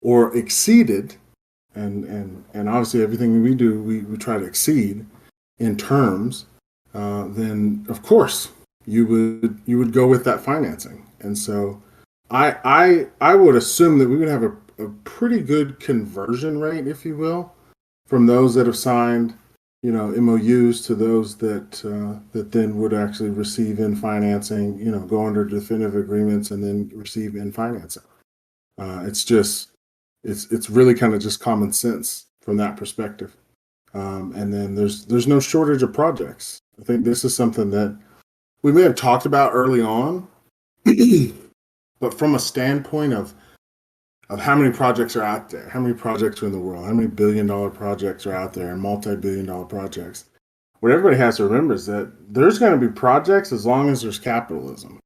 or exceeded, and obviously everything we do, we try to exceed in terms, then of course you would go with that financing. And so I would assume that we would have a pretty good conversion rate, if you will, from those that have signed, MOUs to those that then would actually receive in financing, go under definitive agreements and then receive in financing. It's just it's really kind of just common sense from that perspective. And then there's no shortage of projects. I think this is something that we may have talked about early on, but from a standpoint of how many projects are out there, how many projects are in the world, how many billion-dollar projects are out there, and multi-billion-dollar projects. What everybody has to remember is that there's going to be projects as long as there's capitalism.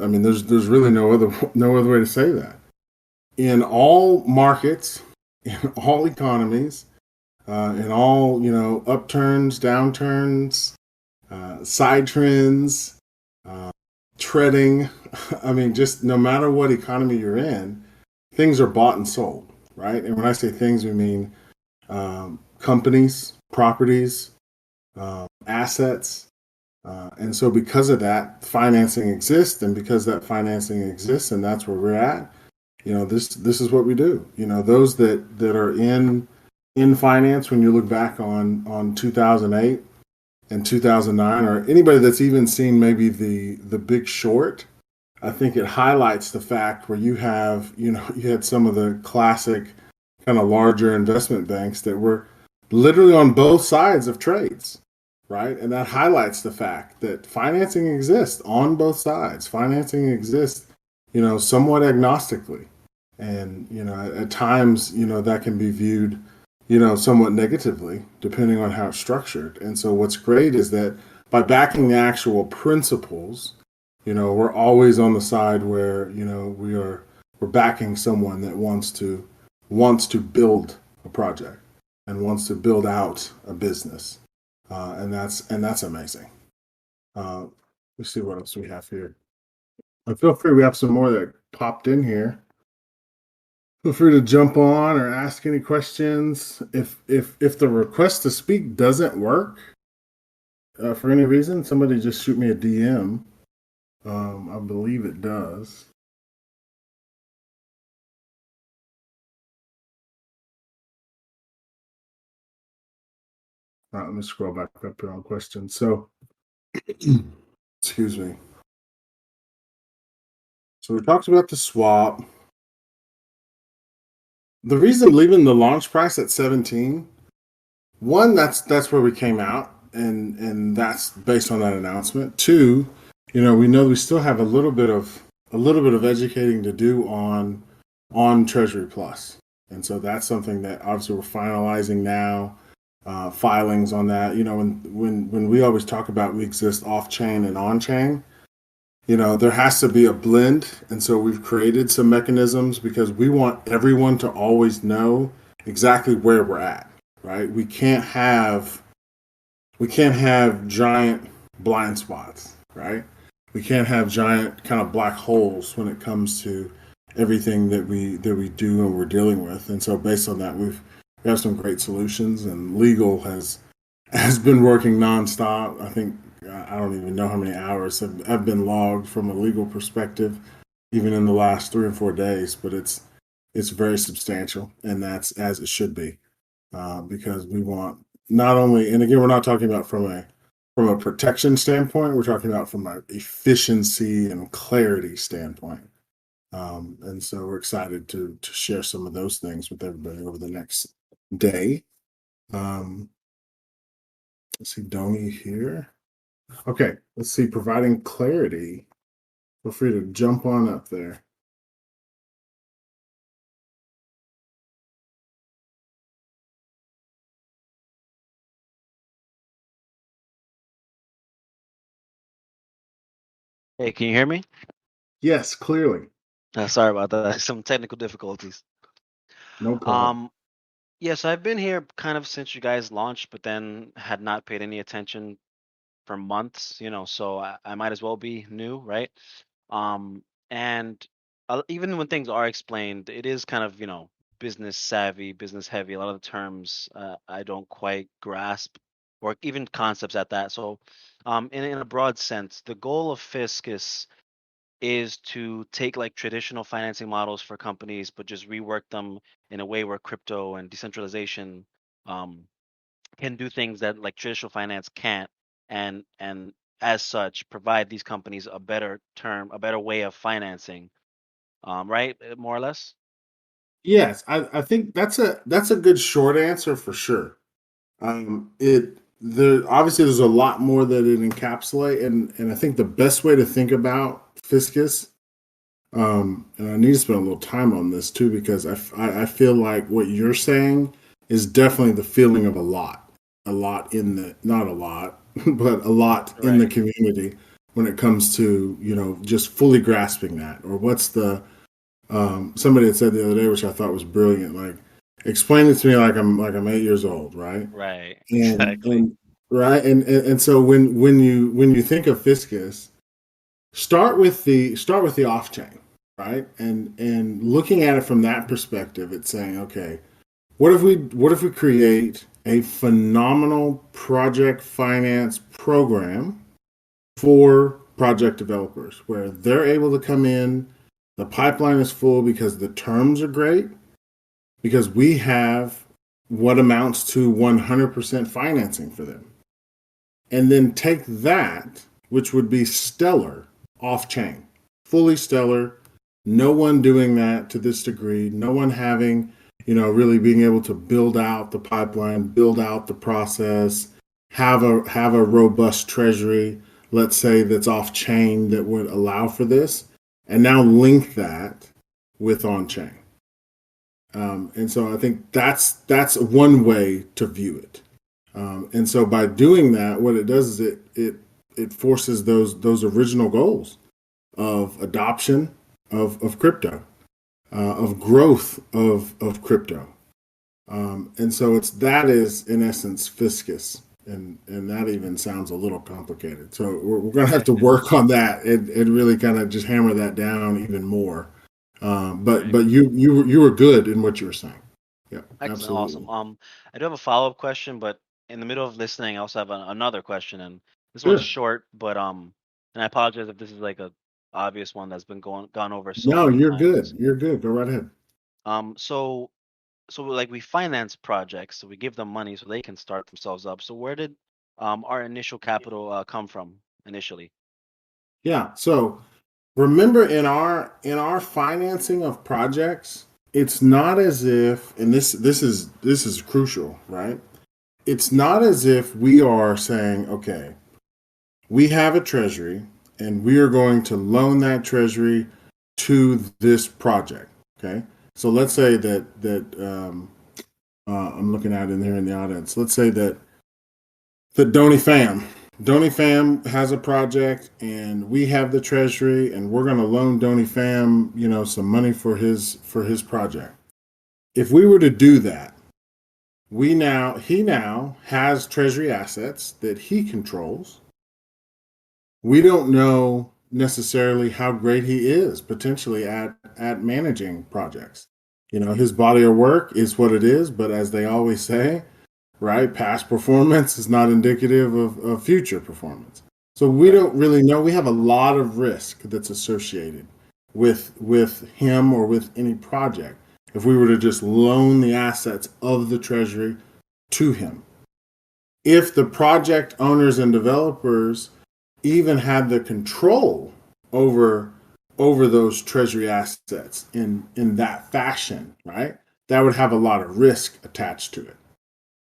I mean, there's really no other way to say that. In all markets, in all economies, in all upturns, downturns, side trends, uh, treading. I mean, just no matter what economy you're in, things are bought and sold, right? And when I say things, we mean companies, properties, assets. And so, because of that, financing exists, and because that financing exists, and that's where we're at. This is what we do. Those that are in finance, when you look back on 2008 and 2009, or anybody that's even seen maybe the Big Short, I think it highlights the fact where you had some of the classic kind of larger investment banks that were literally on both sides of trades, right? And that highlights the fact that financing exists on both sides. Financing exists, somewhat agnostically. And, at times, that can be viewed, somewhat negatively, depending on how it's structured. And so what's great is that by backing the actual principles, we're always on the side where, we're backing someone that wants to build a project and wants to build out a business. And that's amazing. Let's see what else we have here. Feel free, we have some more that popped in here. Feel free to jump on or ask any questions. If the request to speak doesn't work for any reason, somebody just shoot me a DM. I believe it does. Let me scroll back up here on questions. So, excuse me. So we talked about the swap. The reason leaving the launch price at 17, one, that's where we came out, and that's based on that announcement. Two, we know we still have a little bit of educating to do on Treasury Plus, and so that's something that obviously we're finalizing now. Filings on that. When we always talk about we exist off chain and on chain, there has to be a blend. And so we've created some mechanisms because we want everyone to always know exactly where we're at, right? We can't have giant blind spots, right? We can't have giant kind of black holes when it comes to everything that we do and we're dealing with. And so based on that, we have some great solutions, and legal has been working nonstop. I think I don't even know how many hours have been logged from a legal perspective, even in the last 3 or 4 days. But it's very substantial, and that's as it should be, because we want not only, and again, we're not talking about from a protection standpoint. We're talking about from an efficiency and clarity standpoint. And so we're excited to share some of those things with everybody over the next day. Um, let's see, Domi here. Okay, let's see, providing clarity. Feel free to jump on up there. Hey, can you hear me? Yes, clearly. Sorry about that. Some technical difficulties. No problem. Um, yes, I've been here kind of since you guys launched, but then had not paid any attention for months, so I might as well be new, right? Um, and even when things are explained, it is kind of, business savvy, business heavy. A lot of the terms I don't quite grasp, or even concepts at that. So, in a broad sense, the goal of Fiscus is to take like traditional financing models for companies, but just rework them in a way where crypto and decentralization um, can do things that like traditional finance can't, and as such provide these companies a better term, a better way of financing, right? More or less. Yes, I think that's a good short answer for sure. It there obviously there's a lot more that it encapsulate, and I think the best way to think about Fiscus, and I need to spend a little time on this too because I feel like what you're saying is definitely the feeling of a lot in the not a lot, but a lot in the Right. community when it comes to just fully grasping that or what's the somebody had said the other day, which I thought was brilliant. Like, explain it to me like I'm 8 years old, right? Right. And Exactly. and right, and so when you think of Fiscus, start with the off chain, right? And looking at it from that perspective, it's saying, okay, what if we create a phenomenal project finance program for project developers where they're able to come in, the pipeline is full because the terms are great, because we have what amounts to 100% financing for them. And then take that, which would be stellar, off chain, fully stellar, no one doing that to this degree, no one having, really being able to build out the pipeline, build out the process, have a robust treasury, let's say that's off chain that would allow for this, and now link that with on chain. And so I think that's one way to view it. And so by doing that, what it does is it forces those original goals of adoption of crypto, of growth of crypto. And so that is in essence Fiscus. And that even sounds a little complicated. So we're going to have to work on that and really kind of just hammer that down even more. Right. But you were good in what you were saying. Yeah, Excellent. Awesome. absolutely. I do have a follow-up question, but in the middle of listening, I also have another question, and this one's Sure. short, but and I apologize if this is like a obvious one that's been gone over so No, many you're times. good. You're good. Go right ahead. So like we finance projects, so we give them money so they can start themselves up. So where did our initial capital come from initially? Yeah. So remember in our financing of projects, it's not as if, and this is crucial, right? It's not as if we are saying, okay, we have a treasury and we are going to loan that treasury to this project. Okay. So let's say that I'm looking at in here in the audience. Let's say that Donny Fam has a project and we have the treasury and we're going to loan Donny Fam, some money for his project. If we were to do that, he now has treasury assets that he controls. We don't know necessarily how great he is potentially at managing projects. His body of work is what it is, but as they always say, right? Past performance is not indicative of future performance. So we Right. don't really know. We have a lot of risk that's associated with him or with any project if we were to just loan the assets of the treasury to him. If the project owners and developers even had the control over those treasury assets in that fashion, right? That would have a lot of risk attached to it.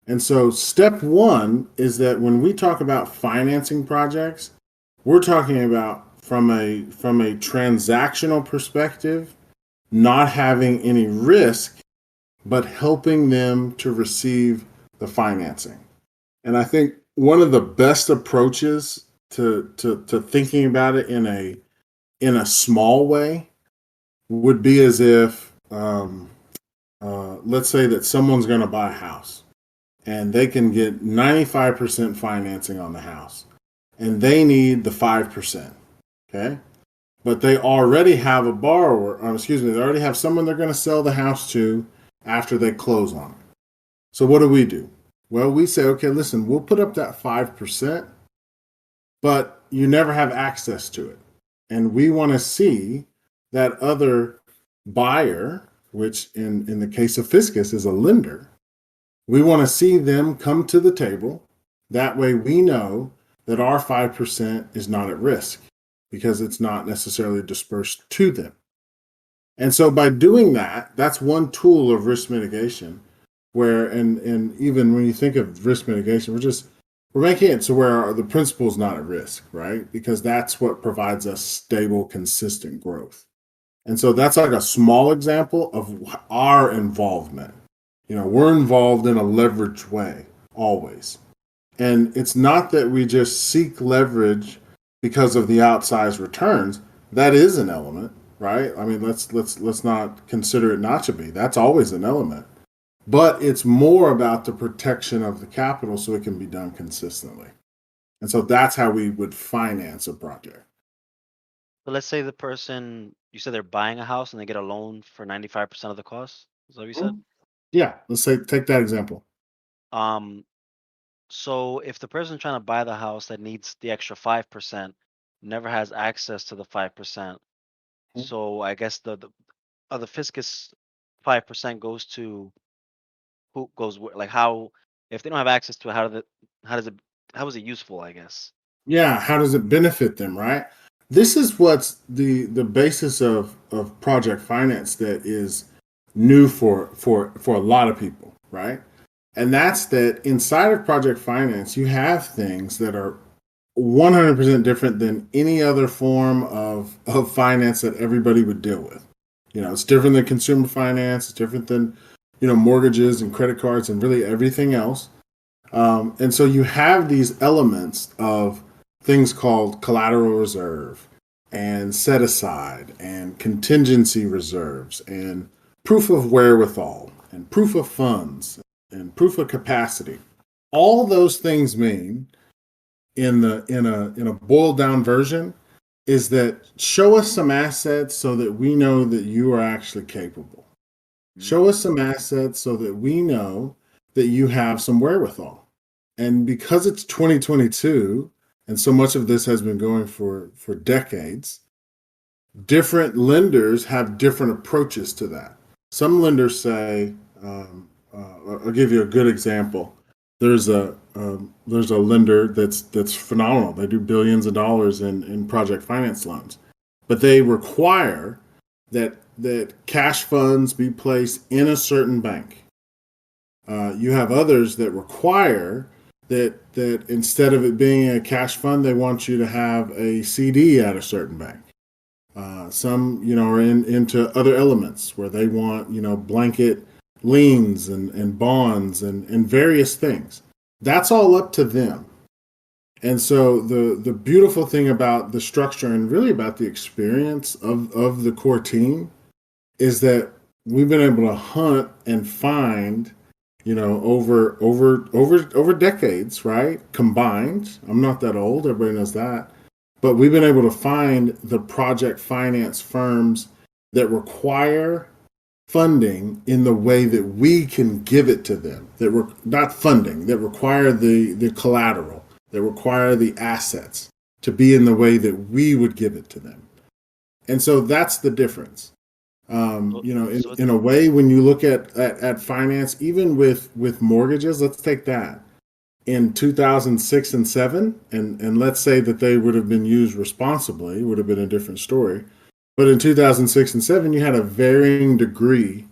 And so, step one is that when we talk about financing projects, we're talking about from a transactional perspective, not having any risk, but helping them to receive the financing. And I think one of the best approaches to thinking about it in a small way would be as if let's say that someone's going to buy a house and they can get 95% financing on the house and they need the 5%. Okay. but they already have a borrower, they already have someone they're going to sell the house to after they close on it. So what do? Well, we say, okay, listen, we'll put up that 5%, but you never have access to it. And we want to see that other buyer, which in the case of Fiscus is a lender. We want to see them come to the table. That way we know that our 5% is not at risk because it's not necessarily dispersed to them. And so by doing that, that's one tool of risk mitigation where, and even when you think of risk mitigation, we're making it so where the principal is not at risk, right? Because that's what provides us stable, consistent growth. And so that's like a small example of our involvement. We're involved in a leveraged way always. And it's not that we just seek leverage because of the outsized returns. That is an element, right? I mean, let's not consider it not to be. That's always an element. But it's more about the protection of the capital so it can be done consistently. And so that's how we would finance a project. So let's say the person, you said they're buying a house and they get a loan for 95% of the cost. Is that what you said? Yeah, let's say take that example. Um, so if the person trying to buy the house that needs the extra 5% never has access to the 5%, so I guess the fiscus 5% goes to who goes like how if they don't have access to it, how does it how is it useful? I guess. Yeah, how does it benefit them, right? This is what's the basis of project finance that is new for a lot of people, right? And that's that inside of project finance, you have things that are 100% different than any other form of finance that everybody would deal with. It's different than consumer finance. It's different than, mortgages and credit cards and really everything else. And so you have these elements of things called collateral reserve and set aside and contingency reserves and proof of wherewithal and proof of funds and proof of capacity. All those things mean in a boiled down version is that show us some assets so that we know that you are actually capable. Show us some assets so that we know that you have some wherewithal. And because it's 2022, and so much of this has been going for decades, different lenders have different approaches to that. Some lenders say, I'll give you a good example. There's a lender that's phenomenal. They do billions of dollars in project finance loans, but they require that cash funds be placed in a certain bank. You have others that require that instead of it being a cash fund, they want you to have a CD at a certain bank. Some, are into other elements where they want, blanket liens and bonds and various things. That's all up to them. And so the beautiful thing about the structure and really about the experience of the core team is that we've been able to hunt and find, over decades, right? Combined. I'm not that old, everybody knows that. But we've been able to find the project finance firms that require funding in the way that we can give it to them, that we're not funding, that require the collateral, that require the assets to be in the way that we would give it to them. And so that's the difference. In a way, when you look at finance, even with mortgages, let's take that. In 2006 and 7, and let's say that they would have been used responsibly, would have been a different story. But in 2006 and 7, you had a varying degree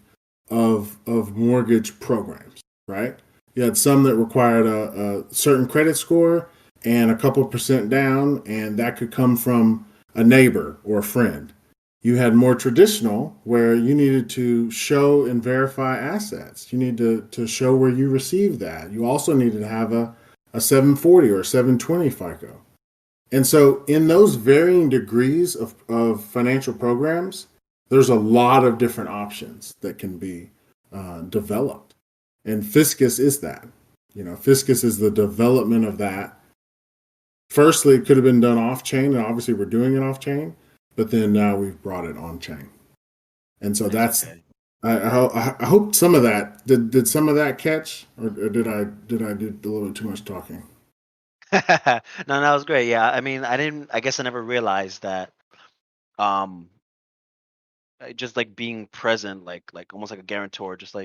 of mortgage programs, right? You had some that required a certain credit score and a couple percent down, and that could come from a neighbor or a friend. You had more traditional where you needed to show and verify assets. You need to show where you received that. You also needed to have a 740 or a 720 FICO. And so in those varying degrees of financial programs, there's a lot of different options that can be developed. And Fiscus is that. Fiscus is the development of that. Firstly, it could have been done off-chain, and obviously we're doing it off-chain. but then now we've brought it on chain. And so Nice. that's Okay. I hope some of that did some of that catch, or did I do a little bit too much talking? No, that was great. Yeah, I mean, I didn't. I guess I never realized that. Um, just like being present, like almost like a guarantor, just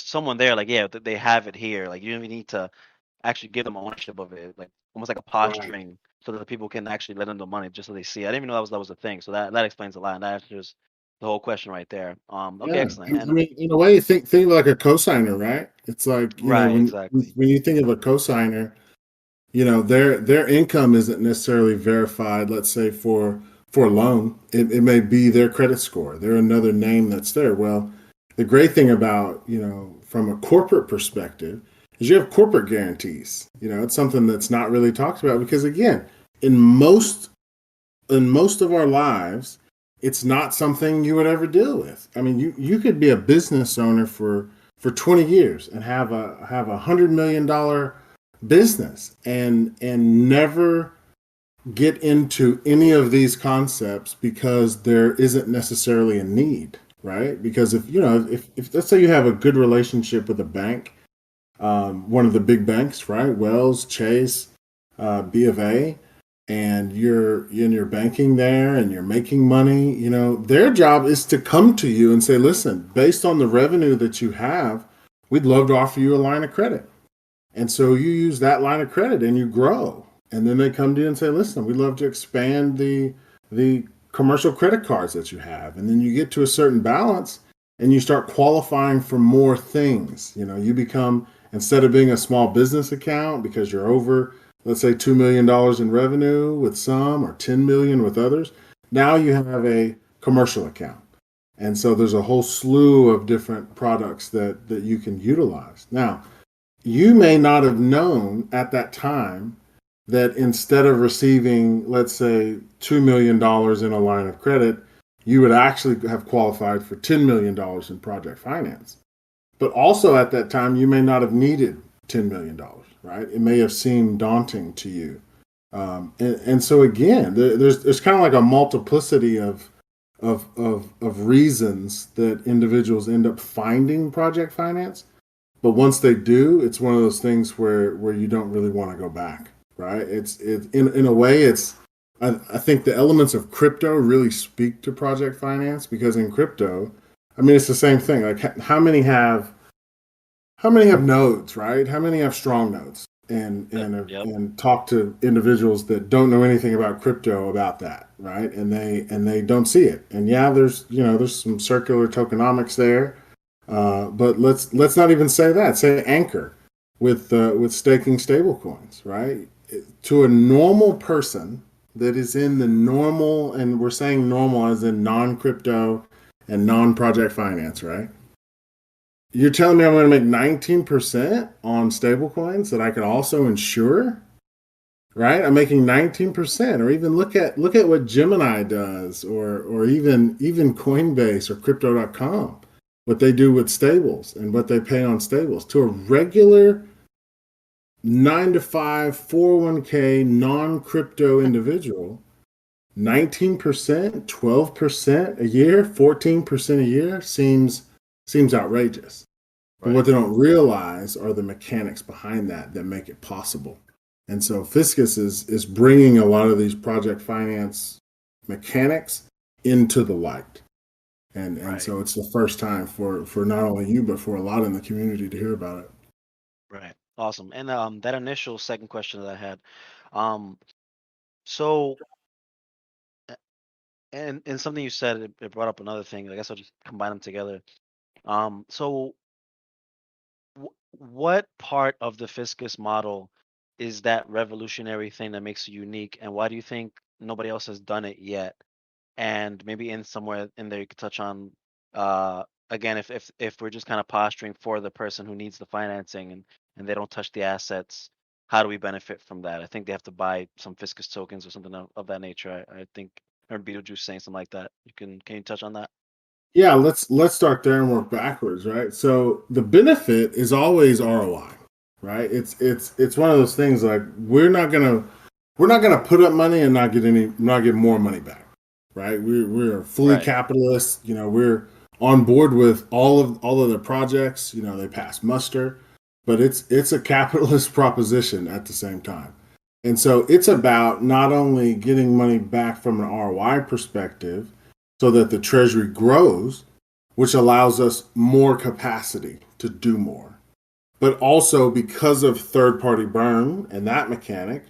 someone there. Like, yeah, they have it here. Like, you don't even need to actually give them ownership of it. Like, almost like a Right. posturing, so that the people can actually let them the money, just so they see. I didn't even know that was a thing. So that explains a lot, and that answers the whole question right there. Okay, Yeah, excellent. I And mean, in a way, think of it like a cosigner, right? It's like, right, exactly. when you think of a cosigner, their income isn't necessarily verified. Let's say for a loan, it may be their credit score. They're another name that's there. Well, the great thing about from a corporate perspective is you have corporate guarantees. It's something that's not really talked about because again, in most in most of our lives, it's not something you would ever deal with. I mean, you could be a business owner for 20 years and have $100 million business and never get into any of these concepts because there isn't necessarily a need, right? Because if let's say you have a good relationship with a bank, one of the big banks, right? Wells, Chase, B of A, and you're in your banking there and you're making money, their job is to come to you and say, listen, based on the revenue that you have, we'd love to offer you a line of credit. And so you use that line of credit and you grow. And then they come to you and say, listen, we'd love to expand the commercial credit cards that you have. And then you get to a certain balance and you start qualifying for more things. You become, instead of being a small business account because you're over, let's say $2 million in revenue with some or 10 million with others, now you have a commercial account. And so there's a whole slew of different products that you can utilize. Now, you may not have known at that time that instead of receiving, let's say, $2 million in a line of credit, you would actually have qualified for $10 million in project finance. But also at that time, you may not have needed $10 million, right? It may have seemed daunting to you. And so again, there's kind of like a multiplicity of reasons that individuals end up finding project finance, but once they do, it's one of those things where you don't really want to go back, right? In a way, I think the elements of crypto really speak to project finance because in crypto, I mean, it's the same thing. Like how many have nodes, right? How many have strong nodes? And Yep. and talk to individuals that don't know anything about crypto about that, right? And they don't see it. And yeah, there's some circular tokenomics there, but let's not even say that. Say anchor with staking stablecoins, right? To a normal person that is in the normal, and we're saying normal as in non crypto and non project finance, right? You're telling me I'm going to make 19% on stablecoins that I can also insure, right? I'm making 19%. Or even look at what Gemini does, or even Coinbase or crypto.com, what they do with stables and what they pay on stables to a regular 9 to 5 401k non-crypto individual. 19%, 12% a year, 14% a year seems outrageous. But Right. what they don't realize are the mechanics behind that make it possible. And so Fiscus is bringing a lot of these project finance mechanics into the light. And Right. so it's the first time for not only you but for a lot in the community to hear about it. Right. Awesome. And that initial second question that I had, um, so and something you said, it brought up another thing. I guess I'll just combine them together. So what part of the Fiscus model is that revolutionary thing that makes it unique, and why do you think nobody else has done it yet? And maybe in somewhere in there you could touch on, uh, again, if we're just kind of posturing for the person who needs the financing and they don't touch the assets, how do we benefit from that? I think they have to buy some Fiscus tokens or something of that nature. I think I remember Beetlejuice saying something like that. Can you touch on that? Yeah, let's start there and work backwards, right? So the benefit is always ROI, right? It's one of those things like we're not gonna put up money and not get more money back, right? We're fully Right. capitalist. We're on board with all of the projects. They pass muster, but it's a capitalist proposition at the same time. And so it's about not only getting money back from an ROI perspective so that the treasury grows, which allows us more capacity to do more, but also because of third party burn and that mechanic,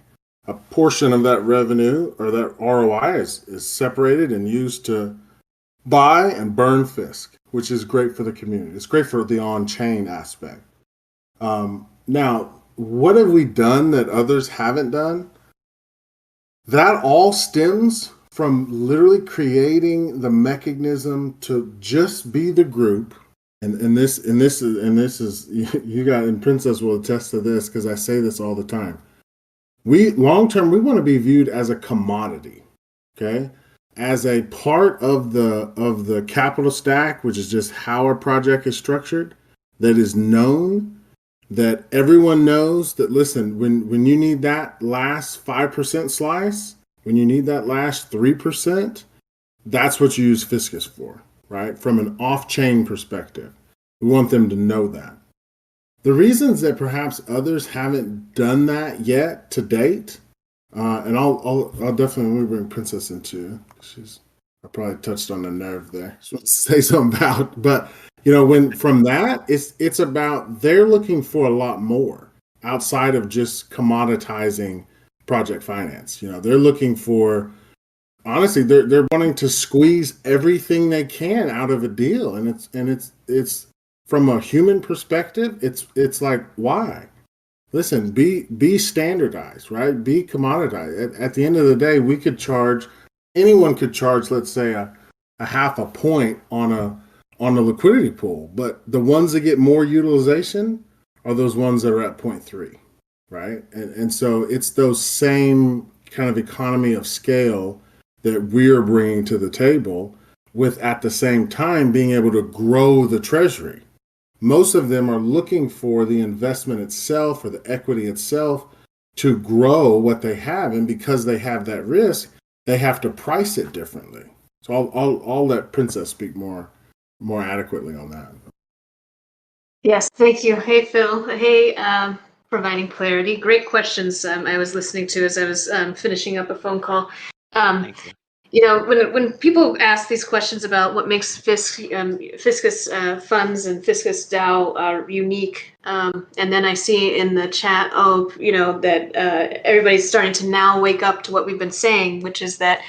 a portion of that revenue or that ROI is separated and used to buy and burn Fisk, which is great for the community. It's great for the on chain aspect. Now, what have we done that others haven't done? That all stems from literally creating the mechanism to just be the group. And this is you got, and Princess will attest to this because I say this all the time. We long term we want to be viewed as a commodity, okay? As a part of the capital stack, which is just how a project is structured, that is known, that everyone knows that, listen, when you need that last 5% slice, when you need that last 3%, that's what you use Fiscus for, right? From an off-chain perspective. We want them to know that. The reasons that perhaps others haven't done that yet to date, and I'll definitely bring Princess into. I probably touched on the nerve there. Just want to say something about, but when from that, it's about they're looking for a lot more outside of just commoditizing project finance. They're looking for, honestly, they're wanting to squeeze everything they can out of a deal, and it's from a human perspective, it's like, why? Listen, be standardized, right? Be commoditized. At the end of the day, anyone could charge, let's say, a half a point on a liquidity pool, but the ones that get more utilization are those ones that are at 0.3, right? And so it's those same kind of economy of scale that we're bringing to the table, with at the same time being able to grow the treasury. Most of them are looking for the investment itself or the equity itself to grow what they have. And because they have that risk, they have to price it differently. So I'll let Princess speak more adequately on that. Yes, thank you. Hey, Phil. Hey, providing clarity. Great questions. I was listening to as I was finishing up a phone call. Thank you. When people ask these questions about what makes Fiscus funds and Fiscus DAO are unique, and then I see in the chat, that everybody's starting to now wake up to what we've been saying, which is that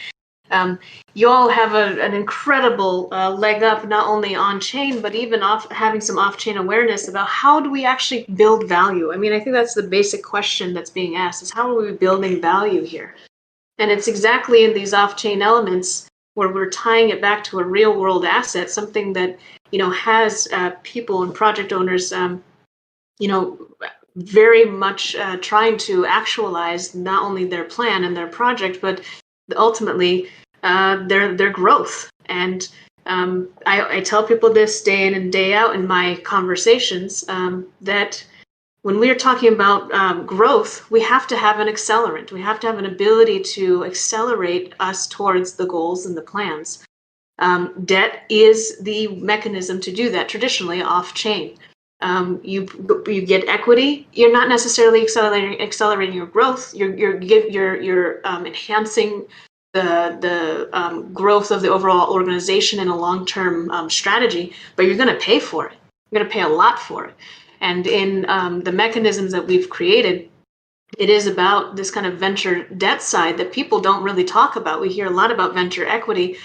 you all have an incredible leg up, not only on chain, but even having some off chain awareness about how do we actually build value. I mean, I think that's the basic question that's being asked: is how are we building value here? And it's exactly in these off-chain elements where we're tying it back to a real-world asset, something that has people and project owners, very much trying to actualize not only their plan and their project, but ultimately their growth. And I tell people this day in and day out in my conversations, that when we're talking about growth, we have to have an accelerant. We have to have an ability to accelerate us towards the goals and the plans. Debt is the mechanism to do that, traditionally off-chain. You get equity. You're not necessarily accelerating your growth. You're enhancing the growth of the overall organization in a long-term strategy, but you're going to pay for it. You're going to pay a lot for it. And in the mechanisms that we've created, it is about this kind of venture debt side that people don't really talk about. We hear a lot about venture equity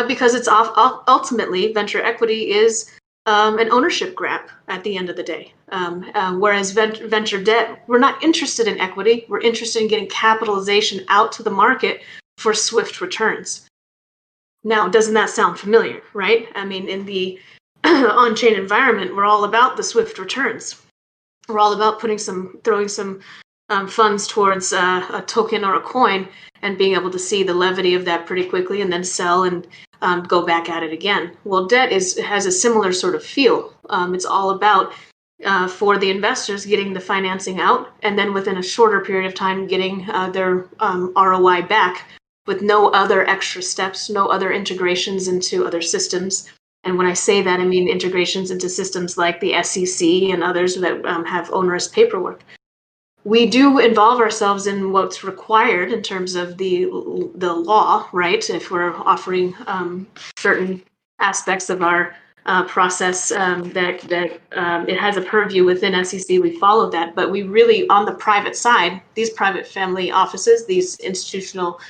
because it's ultimately venture equity is an ownership grab at the end of the day. Whereas venture debt, we're not interested in equity. We're interested in getting capitalization out to the market for swift returns. Now, doesn't that sound familiar, right? I mean, in the on-chain environment, we're all about the swift returns. We're all about throwing some funds towards a token or a coin and being able to see the levity of that pretty quickly and then sell and go back at it again. Well, debt has a similar sort of feel. It's all about for the investors getting the financing out and then within a shorter period of time getting their ROI back with no other extra steps, no other integrations into other systems. And when I say that, I mean integrations into systems like the SEC and others that have onerous paperwork. We do involve ourselves in what's required in terms of the law, right? If we're offering certain aspects of our process that it has a purview within SEC, we follow that. But we really, on the private side, these private family offices, these institutional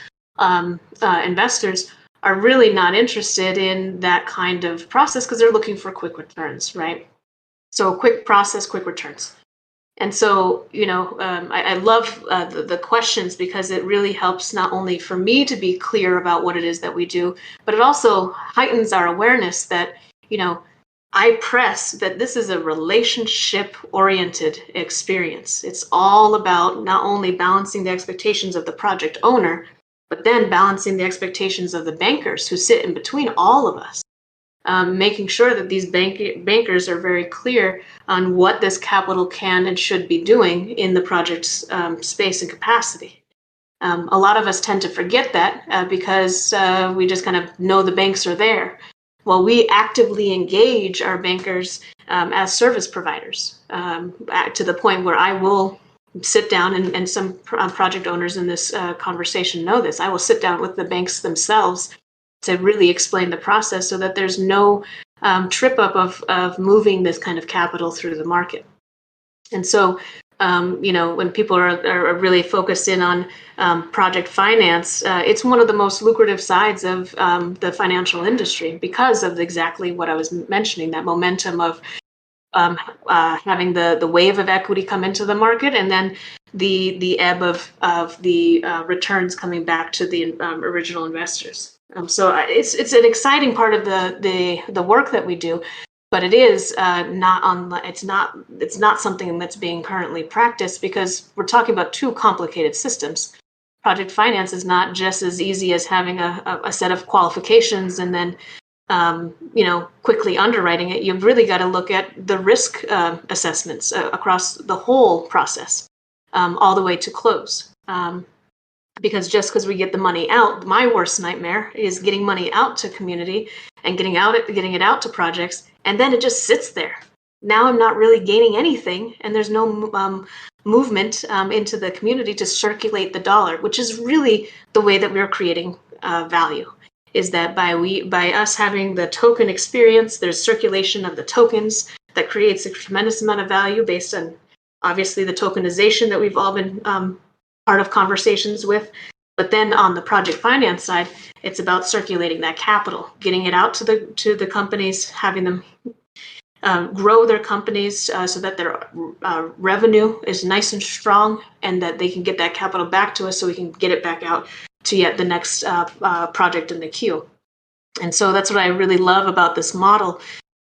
investors are really not interested in that kind of process because they're looking for quick returns, right? So quick process, quick returns. And so, I love the questions because it really helps not only for me to be clear about what it is that we do, but it also heightens our awareness that, I press that this is a relationship-oriented experience. It's all about not only balancing the expectations of the project owner, but then balancing the expectations of the bankers who sit in between all of us. Making sure that these bankers are very clear on what this capital can and should be doing in the project's space and capacity. A lot of us tend to forget that because we just kind of know the banks are there. Well, we actively engage our bankers as service providers to the point where I will sit down, and some project owners in this conversation know this, I will sit down with the banks themselves to really explain the process so that there's no trip up of moving this kind of capital through the market. And so, when people are really focused in on project finance, it's one of the most lucrative sides of the financial industry because of exactly what I was mentioning, that momentum of having the wave of equity come into the market, and then the ebb of the returns coming back to the original investors. So it's an exciting part of the work that we do, but it is it's not something that's being currently practiced because we're talking about two complicated systems. Project finance is not just as easy as having a set of qualifications and then quickly underwriting it. You've really got to look at the risk assessments across the whole process, all the way to close. Because just because we get the money out, my worst nightmare is getting money out to community and getting it out to projects, and then it just sits there. Now I'm not really gaining anything, and there's no movement into the community to circulate the dollar, which is really the way that we're creating value. Is that by us having the token experience, there's circulation of the tokens that creates a tremendous amount of value based on obviously the tokenization that we've all been part of conversations with. But then on the project finance side, it's about circulating that capital, getting it out to the companies, having them grow their companies so that their revenue is nice and strong, and that they can get that capital back to us so we can get it back out to yet the next project in the queue. And so that's what I really love about this model,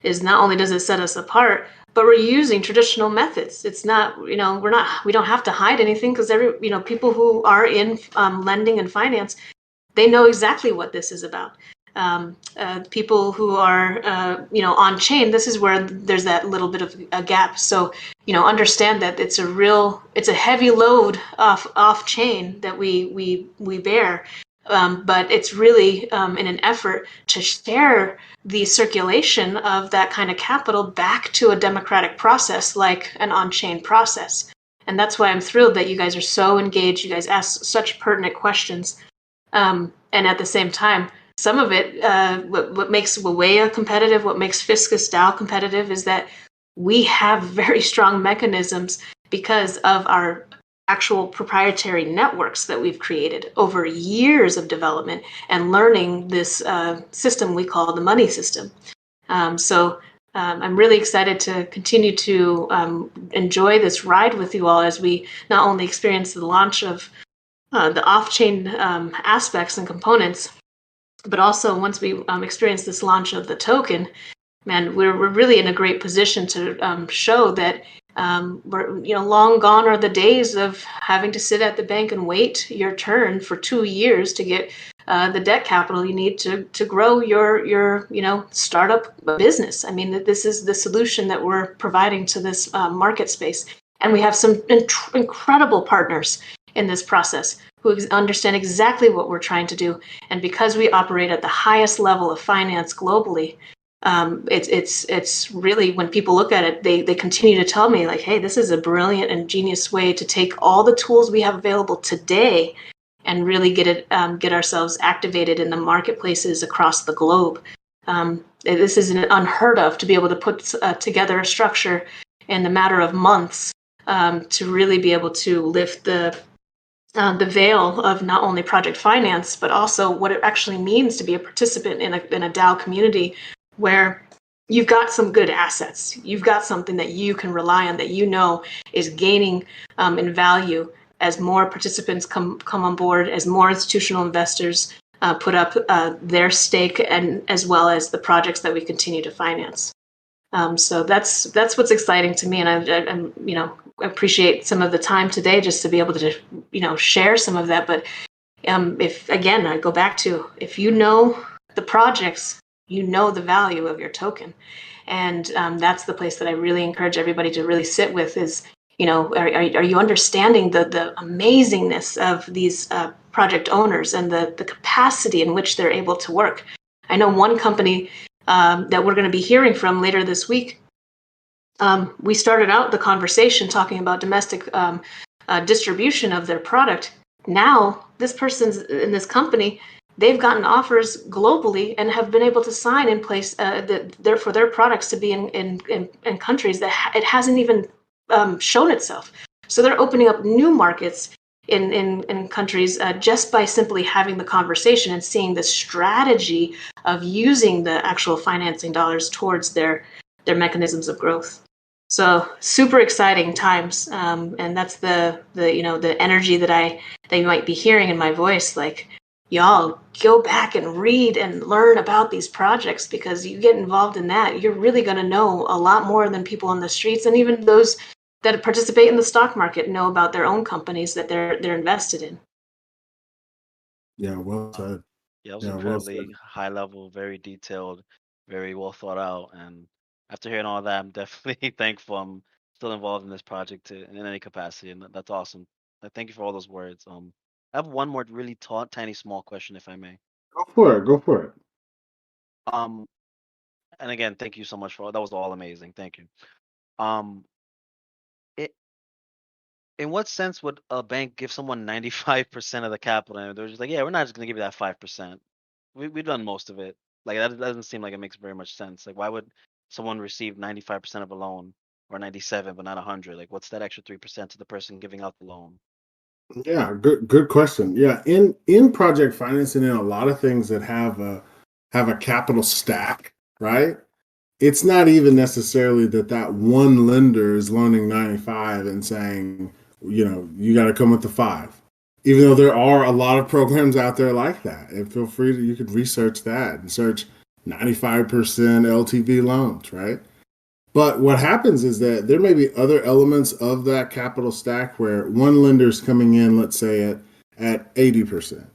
is not only does it set us apart, but we're using traditional methods. It's not, we don't have to hide anything because people who are in lending and finance, they know exactly what this is about. People who are, on chain, this is where there's that little bit of a gap. So, understand that it's a heavy load off chain that we bear. But it's really in an effort to share the circulation of that kind of capital back to a democratic process like an on-chain process. And that's why I'm thrilled that you guys are so engaged. You guys ask such pertinent questions. And at the same time, some of it, what makes Wawea competitive, what makes Fiscus DAO competitive is that we have very strong mechanisms because of our actual proprietary networks that we've created over years of development and learning this system we call the money system. So I'm really excited to continue to enjoy this ride with you all as we not only experience the launch of the off-chain aspects and components, but also once we experience this launch of the token, man, we're really in a great position to show that long gone are the days of having to sit at the bank and wait your turn for 2 years to get the debt capital you need to grow your startup business. I mean, this is the solution that we're providing to this market space, and we have some incredible partners in this process who understand exactly what we're trying to do. And because we operate at the highest level of finance globally, it's really, when people look at it, they continue to tell me like, hey, this is a brilliant and genius way to take all the tools we have available today and really get ourselves activated in the marketplaces across the globe. This is unheard of, to be able to put together a structure in the matter of months to really be able to lift the veil of not only project finance, but also what it actually means to be a participant in a DAO community where you've got some good assets. You've got something that you can rely on, that you know is gaining in value as more participants come on board, as more institutional investors put up their stake, and as well as the projects that we continue to finance. So that's what's exciting to me, and I'm appreciate some of the time today just to be able to share some of that. But if again I go back to, if you know the projects, you know the value of your token, and that's the place that I really encourage everybody to really sit with is, are you understanding the amazingness of these project owners and the capacity in which they're able to work? I know one company that we're going to be hearing from later this week. We started out the conversation talking about domestic distribution of their product. Now, this person's in this company, they've gotten offers globally and have been able to sign in place for their products to be in countries that it hasn't even shown itself. So they're opening up new markets in countries just by simply having the conversation and seeing the strategy of using the actual financing dollars towards their mechanisms of growth. So super exciting times, and that's the energy that you might be hearing in my voice. Like, y'all go back and read and learn about these projects, because you get involved in that, you're really going to know a lot more than people on the streets, and even those that participate in the stock market know about their own companies that they're invested in. Yeah, well said. Yeah, it was Yeah, well said. incredibly high level, very detailed, very well thought out. And after hearing all that, I'm definitely thankful I'm still involved in this project in any capacity, and that's awesome. Thank you for all those words. I have one more really tiny, small question, if I may. Go for it. Go for it. Um, and again, thank you so much for all. That was all amazing. Thank you. Um, it, in what sense would a bank give someone 95% of the capital, and they're just like, yeah, we're not just gonna give you that 5%. We've done most of it. Like, that doesn't seem like it makes very much sense. Like, why would someone receive 95% of a loan, or 97 but not 100? Like, what's that extra 3% to the person giving out the loan? Yeah, good question. Yeah, in project financing, in a lot of things that have a capital stack, right? It's not even necessarily that one lender is loaning 95 and saying, you got to come with the 5. Even though there are a lot of programs out there like that. And feel free you could research that and search 95% LTV loans, right? But what happens is that there may be other elements of that capital stack where one lender's coming in, let's say at 80%.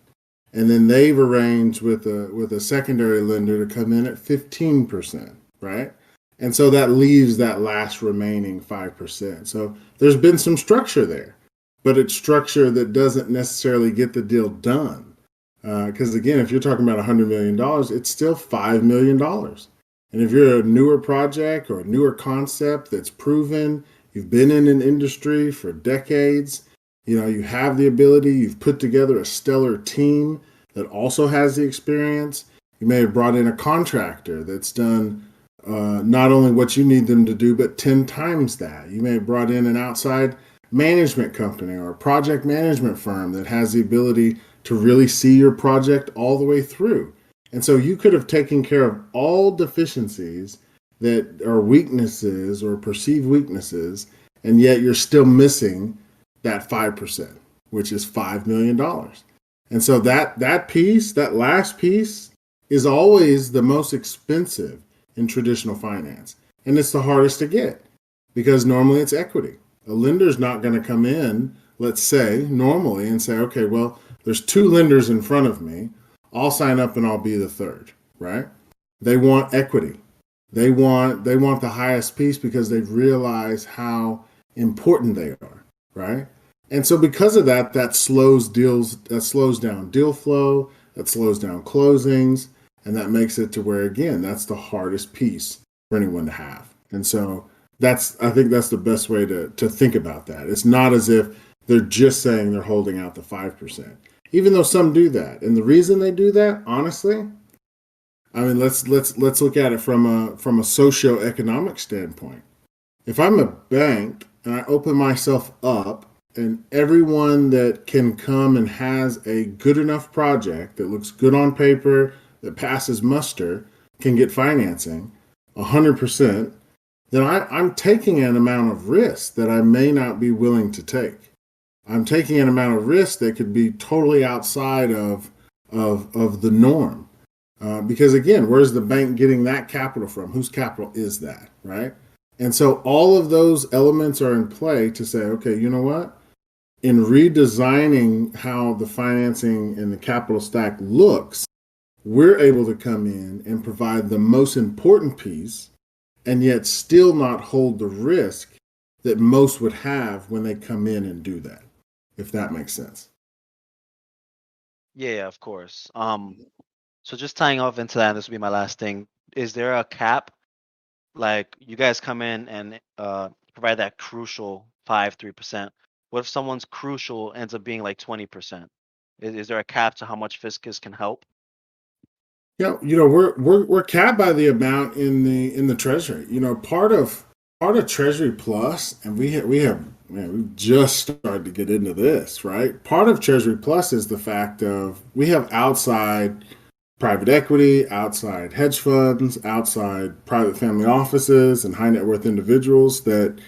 And then they've arranged with a secondary lender to come in at 15%, right? And so that leaves that last remaining 5%. So there's been some structure there, but it's structure that doesn't necessarily get the deal done. Because again, if you're talking about $100 million, it's still $5 million. And if you're a newer project or a newer concept that's proven, you've been in an industry for decades, you have the ability, you've put together a stellar team that also has the experience. You may have brought in a contractor that's done not only what you need them to do, but 10 times that. You may have brought in an outside management company or a project management firm that has the ability to really see your project all the way through. And so you could have taken care of all deficiencies that are weaknesses or perceived weaknesses, and yet you're still missing that 5%, which is $5 million. And so that piece, that last piece, is always the most expensive in traditional finance. And it's the hardest to get because normally it's equity. A lender's not going to come in, let's say, normally and say, okay, well, there's 2 lenders in front of me. I'll sign up and I'll be the third, right? They want equity. They want the highest piece because they've realized how important they are, right? And so because of that, that slows down deal flow, that slows down closings, and that makes it to where again, that's the hardest piece for anyone to have. And so I think that's the best way to think about that. It's not as if they're just saying they're holding out the 5%. Even though some do that. And the reason they do that, honestly, I mean, let's look at it from a socioeconomic standpoint. If I'm a bank and I open myself up and everyone that can come and has a good enough project that looks good on paper, that passes muster, can get financing 100%, then I'm taking an amount of risk that I may not be willing to take. I'm taking an amount of risk that could be totally outside of the norm. Because again, where's the bank getting that capital from? Whose capital is that, right? And so all of those elements are in play to say, okay, you know what? In redesigning how the financing and the capital stack looks, we're able to come in and provide the most important piece and yet still not hold the risk that most would have when they come in and do that, if that makes sense. Yeah, of course. So just tying off into that, this will be my last thing. Is there a cap? Like you guys come in and provide that crucial 3%. What if someone's crucial ends up being like 20%? Is there a cap to how much Fiscus can help? We're capped by the amount in the treasury. Part of Treasury Plus, and we've just started to get into this, right? Part of Treasury Plus is the fact of we have outside private equity, outside hedge funds, outside private family offices, and high net worth individuals that,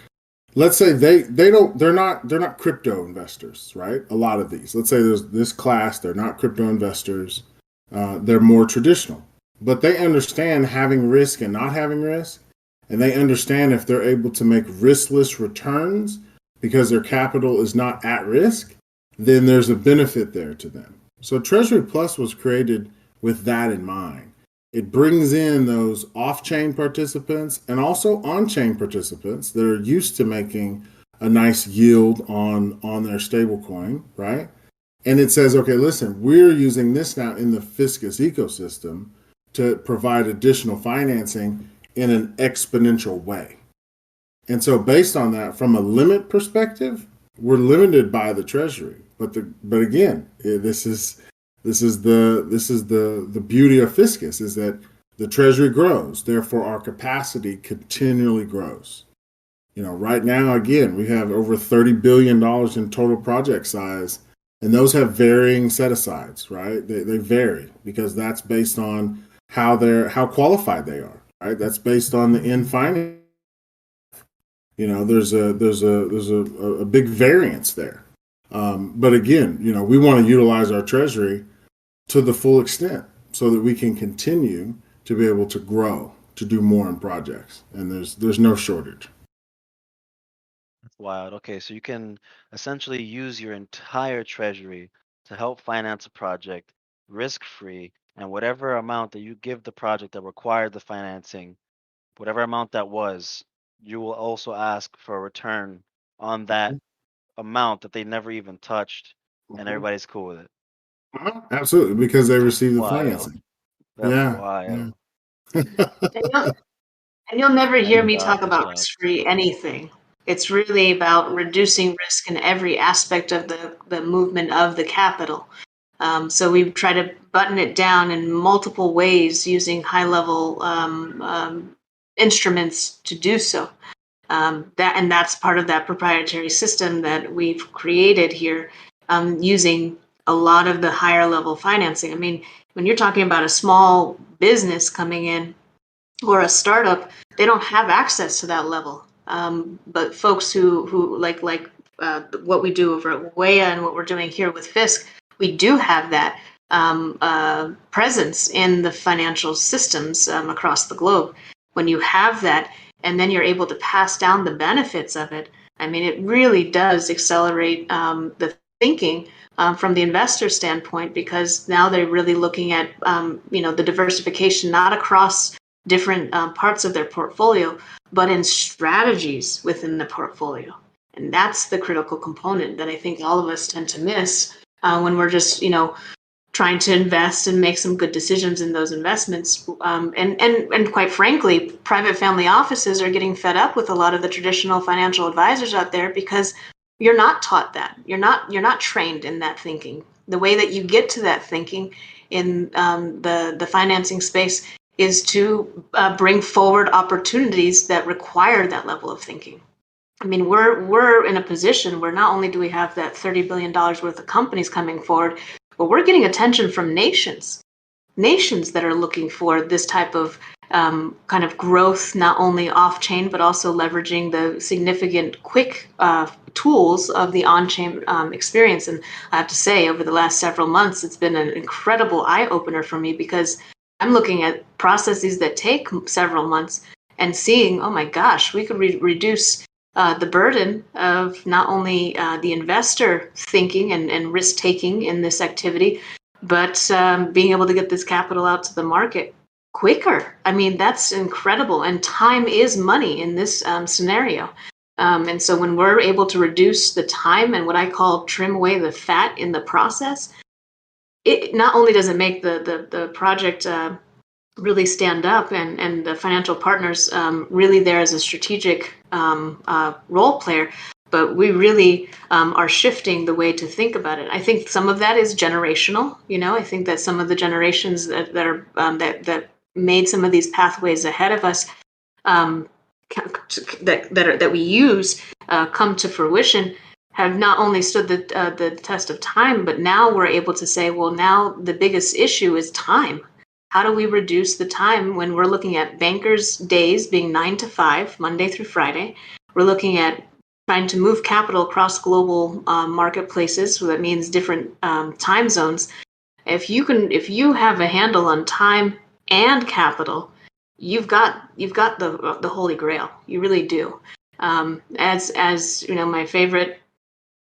let's say they're not crypto investors, right? A lot of these, let's say there's this class, they're not crypto investors. They're more traditional, but they understand having risk and not having risk, and they understand if they're able to make riskless returns because their capital is not at risk, then there's a benefit there to them. So Treasury Plus was created with that in mind. It brings in those off-chain participants and also on-chain participants that are used to making a nice yield on their stablecoin, right? And it says, okay, listen, we're using this now in the Fiscus ecosystem to provide additional financing in an exponential way. And so based on that, from a limit perspective, we're limited by the Treasury. But again, this is the beauty of Fiscus is that the Treasury grows, therefore our capacity continually grows. Right now, again, we have over $30 billion in total project size, and those have varying set-asides, right? They vary because that's based on how qualified they are, right? That's based on the end finance. There's a big variance there. But again, we want to utilize our Treasury to the full extent so that we can continue to be able to grow, to do more in projects. And there's no shortage. That's wild. Okay, so you can essentially use your entire treasury to help finance a project risk-free, and whatever amount that you give the project that required the financing, whatever amount that was, you will also ask for a return on that amount that they never even touched, and Mhm. everybody's cool with it. Absolutely, because they receive the Wild. financing. That's Yeah, yeah. wild. And you'll never hear Thank me God talk for about stocks. risk-free anything. It's really about reducing risk in every aspect of the movement of the capital. So we try to button it down in multiple ways using high-level instruments to do so. That's part of that proprietary system that we've created here, using a lot of the higher level financing. I mean, when you're talking about a small business coming in or a startup, they don't have access to that level. But folks who like what we do over at WEA and what we're doing here with Fisk, we do have that presence in the financial systems across the globe. When you have that, and then you're able to pass down the benefits of it, I mean, it really does accelerate the thinking from the investor standpoint, because now they're really looking at the diversification not across different parts of their portfolio, but in strategies within the portfolio. And that's the critical component that I think all of us tend to miss when we're just, trying to invest and make some good decisions in those investments. And quite frankly, private family offices are getting fed up with a lot of the traditional financial advisors out there because you're not taught that. You're not trained in that thinking. The way that you get to that thinking in the financing space is to bring forward opportunities that require that level of thinking. I mean, we're in a position where not only do we have that $30 billion worth of companies coming forward, but we're getting attention from nations that are looking for this type of kind of growth, not only off-chain, but also leveraging the significant quick tools of the on-chain experience. And I have to say, over the last several months, it's been an incredible eye-opener for me because I'm looking at processes that take several months and seeing, oh my gosh, we could reduce the burden of not only the investor thinking and risk taking in this activity, but being able to get this capital out to the market quicker. I mean, that's incredible. And time is money in this scenario. And so when we're able to reduce the time and what I call trim away the fat in the process, it not only does it make the project really stand up and the financial partners really there as a strategic role player, but we really are shifting the way to think about it. I think some of that is generational. I think that some of the generations that made some of these pathways ahead of us that we use come to fruition have not only stood the test of time, but now we're able to say, well, now the biggest issue is time. How do we reduce the time when we're looking at bankers' days being 9 to 5, Monday through Friday? We're looking at trying to move capital across global marketplaces, so that means different time zones. If you have a handle on time and capital, you've got the holy grail. You really do. As my favorite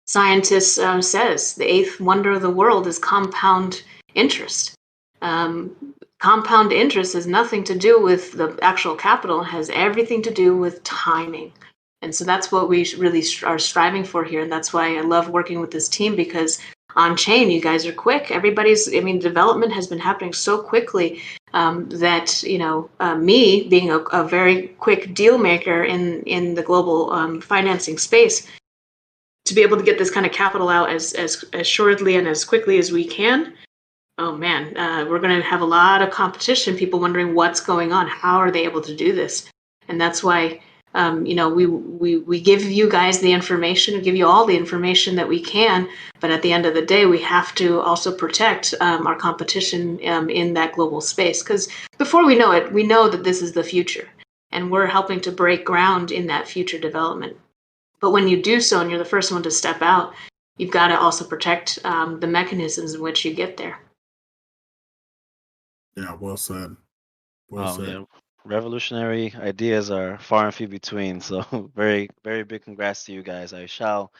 scientist says, the eighth wonder of the world is compound interest. Compound interest has nothing to do with the actual capital. It has everything to do with timing. And so that's what we really are striving for here. And that's why I love working with this team, because on chain, you guys are quick. Development has been happening so quickly that, me being a very quick deal maker in the global financing space, to be able to get this kind of capital out as shortly and as quickly as we can. Oh man, we're going to have a lot of competition, people wondering what's going on. How are they able to do this? And that's why, we give you guys the information, give you all the information that we can. But at the end of the day, we have to also protect our competition in that global space. Because before we know it, we know that this is the future. And we're helping to break ground in that future development. But when you do so and you're the first one to step out, you've got to also protect the mechanisms in which you get there. Yeah, well said. Well said. Yeah. Revolutionary ideas are far and few between. So very, very big congrats to you guys. I shall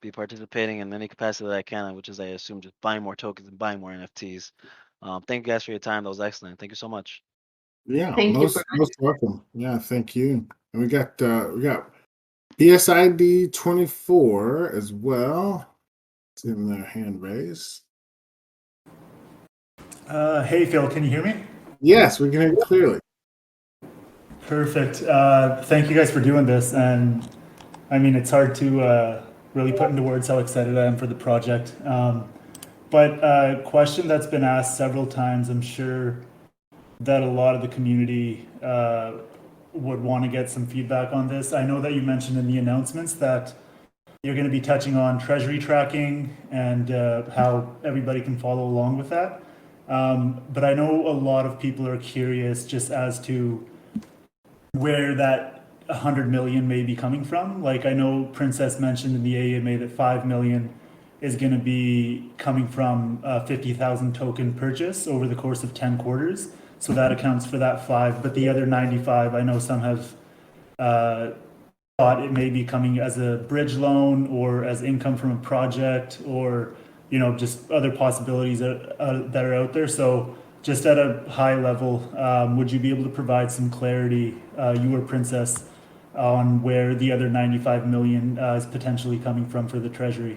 be participating in any capacity that I can, which is, I assume, just buying more tokens and buying more NFTs. Thank you guys for your time. That was excellent. Thank you so much. Yeah, Thank you most welcome. Yeah, thank you. And we got PSID 24 as well. It's in their hand raised. Hey, Phil, can you hear me? Yes, we can hear you clearly. Perfect. Thank you guys for doing this. And I mean, it's hard to really put into words how excited I am for the project. But a question that's been asked several times, I'm sure that a lot of the community would want to get some feedback on this. I know that you mentioned in the announcements that you're going to be touching on Treasury tracking and how everybody can follow along with that. But I know a lot of people are curious just as to where that 100 million may be coming from. Like, I know Princess mentioned in the AMA that 5 million is going to be coming from 50,000 token purchase over the course of 10 quarters. So that accounts for that 5. But the other 95, I know some have thought it may be coming as a bridge loan or as income from a project, or just other possibilities that are out there. So just at a high level, would you be able to provide some clarity, you or Princess, on where the other 95 million is potentially coming from for the Treasury?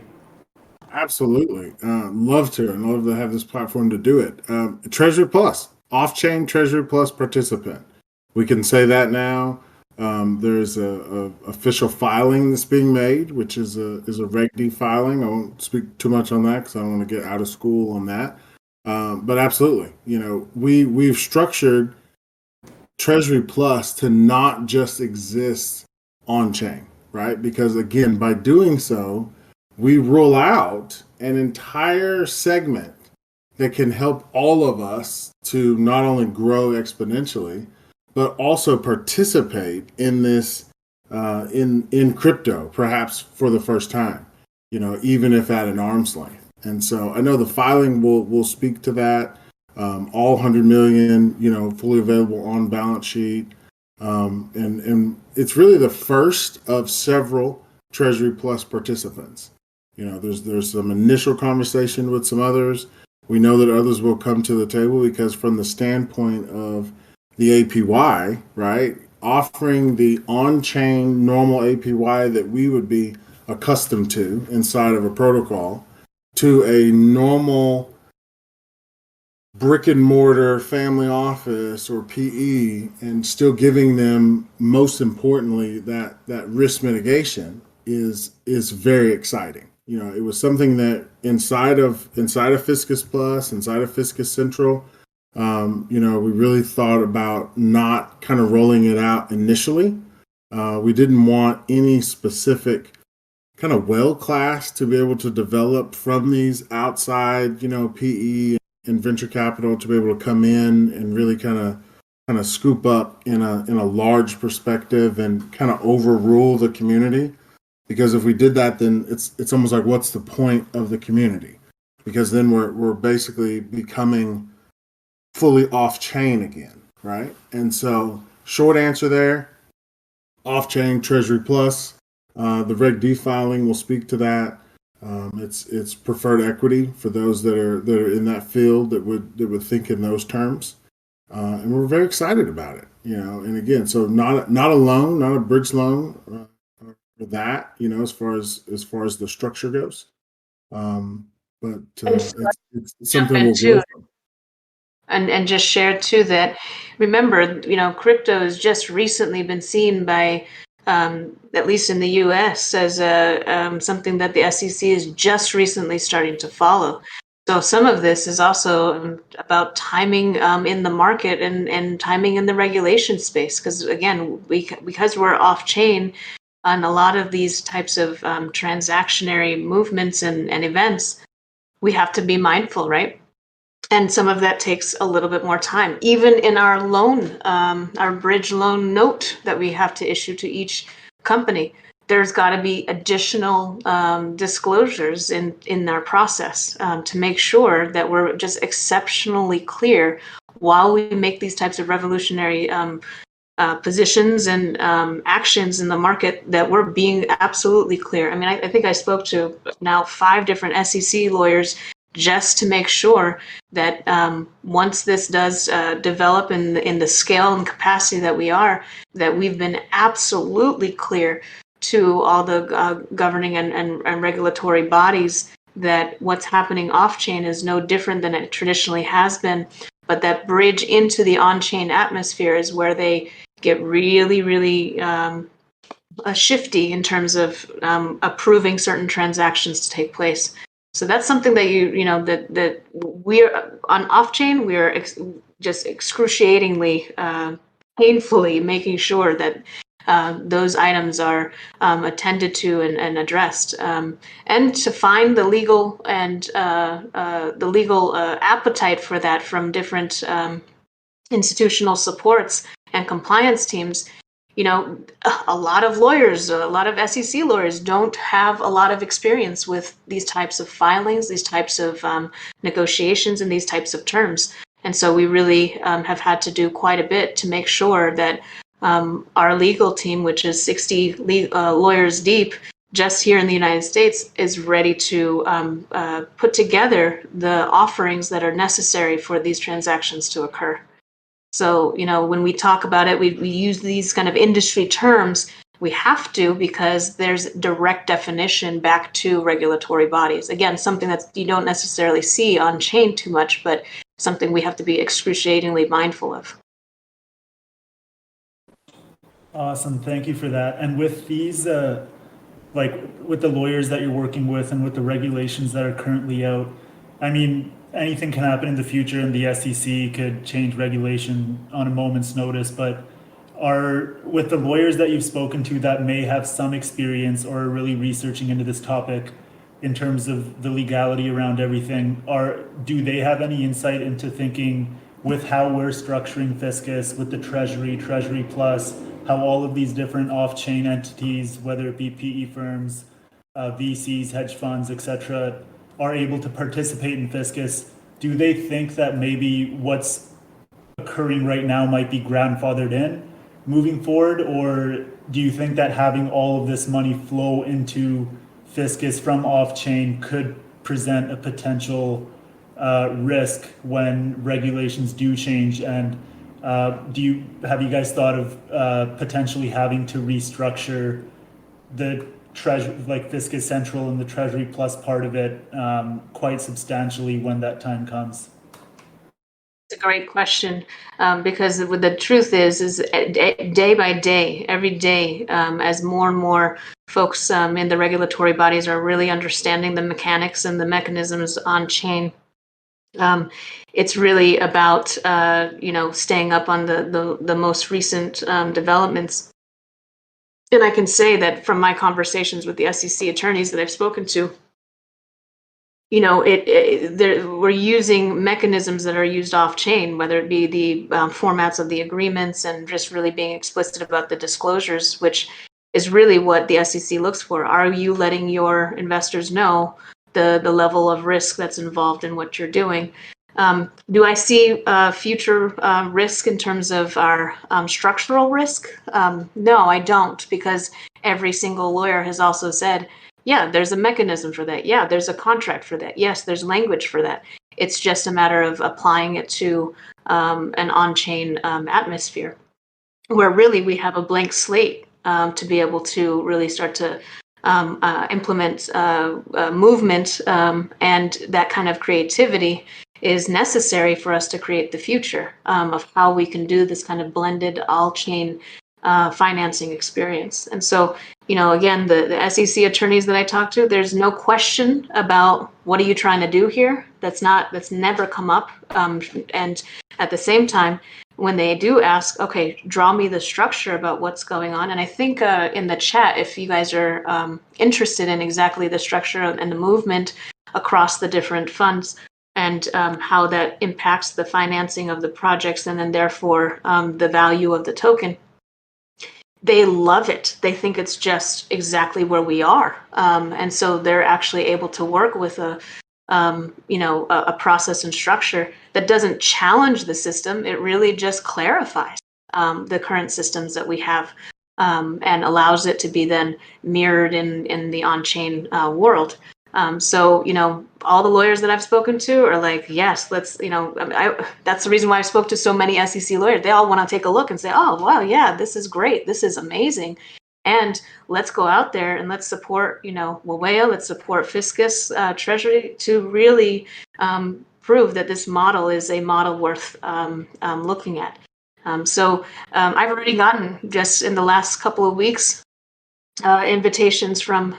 Absolutely. Love to, and love to have this platform to do it. Treasury Plus, off-chain Treasury Plus participant. We can say that now. There's a official filing that's being made, which is a Reg D filing. I won't speak too much on that because I don't want to get out of school on that. But absolutely, we've structured Treasury Plus to not just exist on chain, right? Because again, by doing so, we roll out an entire segment that can help all of us to not only grow exponentially, but also participate in this in crypto, perhaps for the first time, even if at an arm's length. And so I know the filing will speak to that. All 100 million, fully available on balance sheet. And it's really the first of several Treasury Plus participants. There's some initial conversation with some others. We know that others will come to the table because from the standpoint of the APY, right, offering the on-chain normal APY that we would be accustomed to inside of a protocol to a normal brick and mortar family office or PE, and still giving them, most importantly, that risk mitigation is very exciting. It was something that inside of Fiscus Plus, inside of Fiscus Central, we really thought about not kind of rolling it out initially. We didn't want any specific kind of well class to be able to develop from these outside, PE and venture capital to be able to come in and really kind of scoop up in a large perspective and kind of overrule the community. Because if we did that, then it's almost like, what's the point of the community? Because then we're basically becoming fully off chain again, right? And so, short answer there: off chain Treasury Plus. The Reg D filing will speak to that. It's preferred equity for those that are in that field that would think in those terms, and we're very excited about it. And again, so not a loan, not a bridge loan. For that, as far as the structure goes, but it's something we'll go from. And just share too that, remember, crypto has just recently been seen by, at least in the U.S., as something that the SEC is just recently starting to follow. So some of this is also about timing in the market and timing in the regulation space. Because again, because we're off chain on a lot of these types of transactionary movements and events, we have to be mindful, right? And some of that takes a little bit more time. Even in our loan, our bridge loan note that we have to issue to each company, there's got to be additional disclosures in our process to make sure that we're just exceptionally clear while we make these types of revolutionary positions and actions in the market, that we're being absolutely clear. I mean, I think I spoke to now 5 different SEC lawyers just to make sure that once this does develop in the scale and capacity that we've been absolutely clear to all the governing and regulatory bodies that what's happening off-chain is no different than it traditionally has been, but that bridge into the on-chain atmosphere is where they get really, really shifty in terms of approving certain transactions to take place. So that's something that that we're on off-chain. We're just excruciatingly, painfully making sure that those items are attended to and addressed, and to find the legal and the legal appetite for that from different institutional supports and compliance teams. A lot of lawyers, a lot of SEC lawyers don't have a lot of experience with these types of filings, these types of negotiations, and these types of terms. And so we really have had to do quite a bit to make sure that our legal team, which is 60 lawyers deep, just here in the United States, is ready to put together the offerings that are necessary for these transactions to occur. So, when we talk about it, we use these kind of industry terms, We have to, because there's direct definition back to regulatory bodies. Again, something that you don't necessarily see on chain too much, but something we have to be excruciatingly mindful of. Awesome, thank you for that. And with these, like with the lawyers that you're working with and with the regulations that are currently out, I mean, anything can happen in the future, and the SEC could change regulation on a moment's notice, but with the lawyers that you've spoken to that may have some experience or are really researching into this topic in terms of the legality around everything, do they have any insight into thinking with how we're structuring Fiscus, with the Treasury Plus, how all of these different off-chain entities, whether it be PE firms, VCs, hedge funds, etc., are able to participate in Fiscus? Do they think that maybe what's occurring right now might be grandfathered in moving forward, or do you think that having all of this money flow into Fiscus from off-chain could present a potential risk when regulations do change? And have you guys thought of potentially having to restructure the Treasury, like Fiscus Central and the Treasury Plus part of it, quite substantially when that time comes? It's a great question, because the truth is day by day, every day, as more and more folks in the regulatory bodies are really understanding the mechanics and the mechanisms on chain, it's really about staying up on the most recent developments. And I can say that from my conversations with the SEC attorneys that I've spoken to, we're using mechanisms that are used off chain, whether it be the formats of the agreements and just really being explicit about the disclosures, which is really what the SEC looks for. Are you letting your investors know the level of risk that's involved in what you're doing? Do I see future risk in terms of our structural risk? No, I don't, because every single lawyer has also said, yeah, there's a mechanism for that. Yeah, there's a contract for that. Yes, there's language for that. It's just a matter of applying it to an on-chain atmosphere, where really we have a blank slate to be able to really start to implement movement, and that kind of creativity is necessary for us to create the future of how we can do this kind of blended all-chain financing experience. And so, again, the SEC attorneys that I talk to, there's no question about what are you trying to do here. That's never come up. And at the same time, when they do ask, okay, draw me the structure about what's going on. And I think in the chat, if you guys are interested in exactly the structure and the movement across the different funds, and how that impacts the financing of the projects, and then therefore the value of the token, they love it. They think it's just exactly where we are, and so they're actually able to work with a process and structure that doesn't challenge the system. It really just clarifies the current systems that we have, and allows it to be then mirrored in the on-chain world. So, all the lawyers that I've spoken to are like, yes, let's, that's the reason why I spoke to so many SEC lawyers. They all want to take a look and say, oh, wow, yeah, this is great. This is amazing. And let's go out there and let's support, Wawea, let's support Fiscus, Treasury, to really prove that this model is a model worth looking at. So I've already gotten, just in the last couple of weeks, invitations from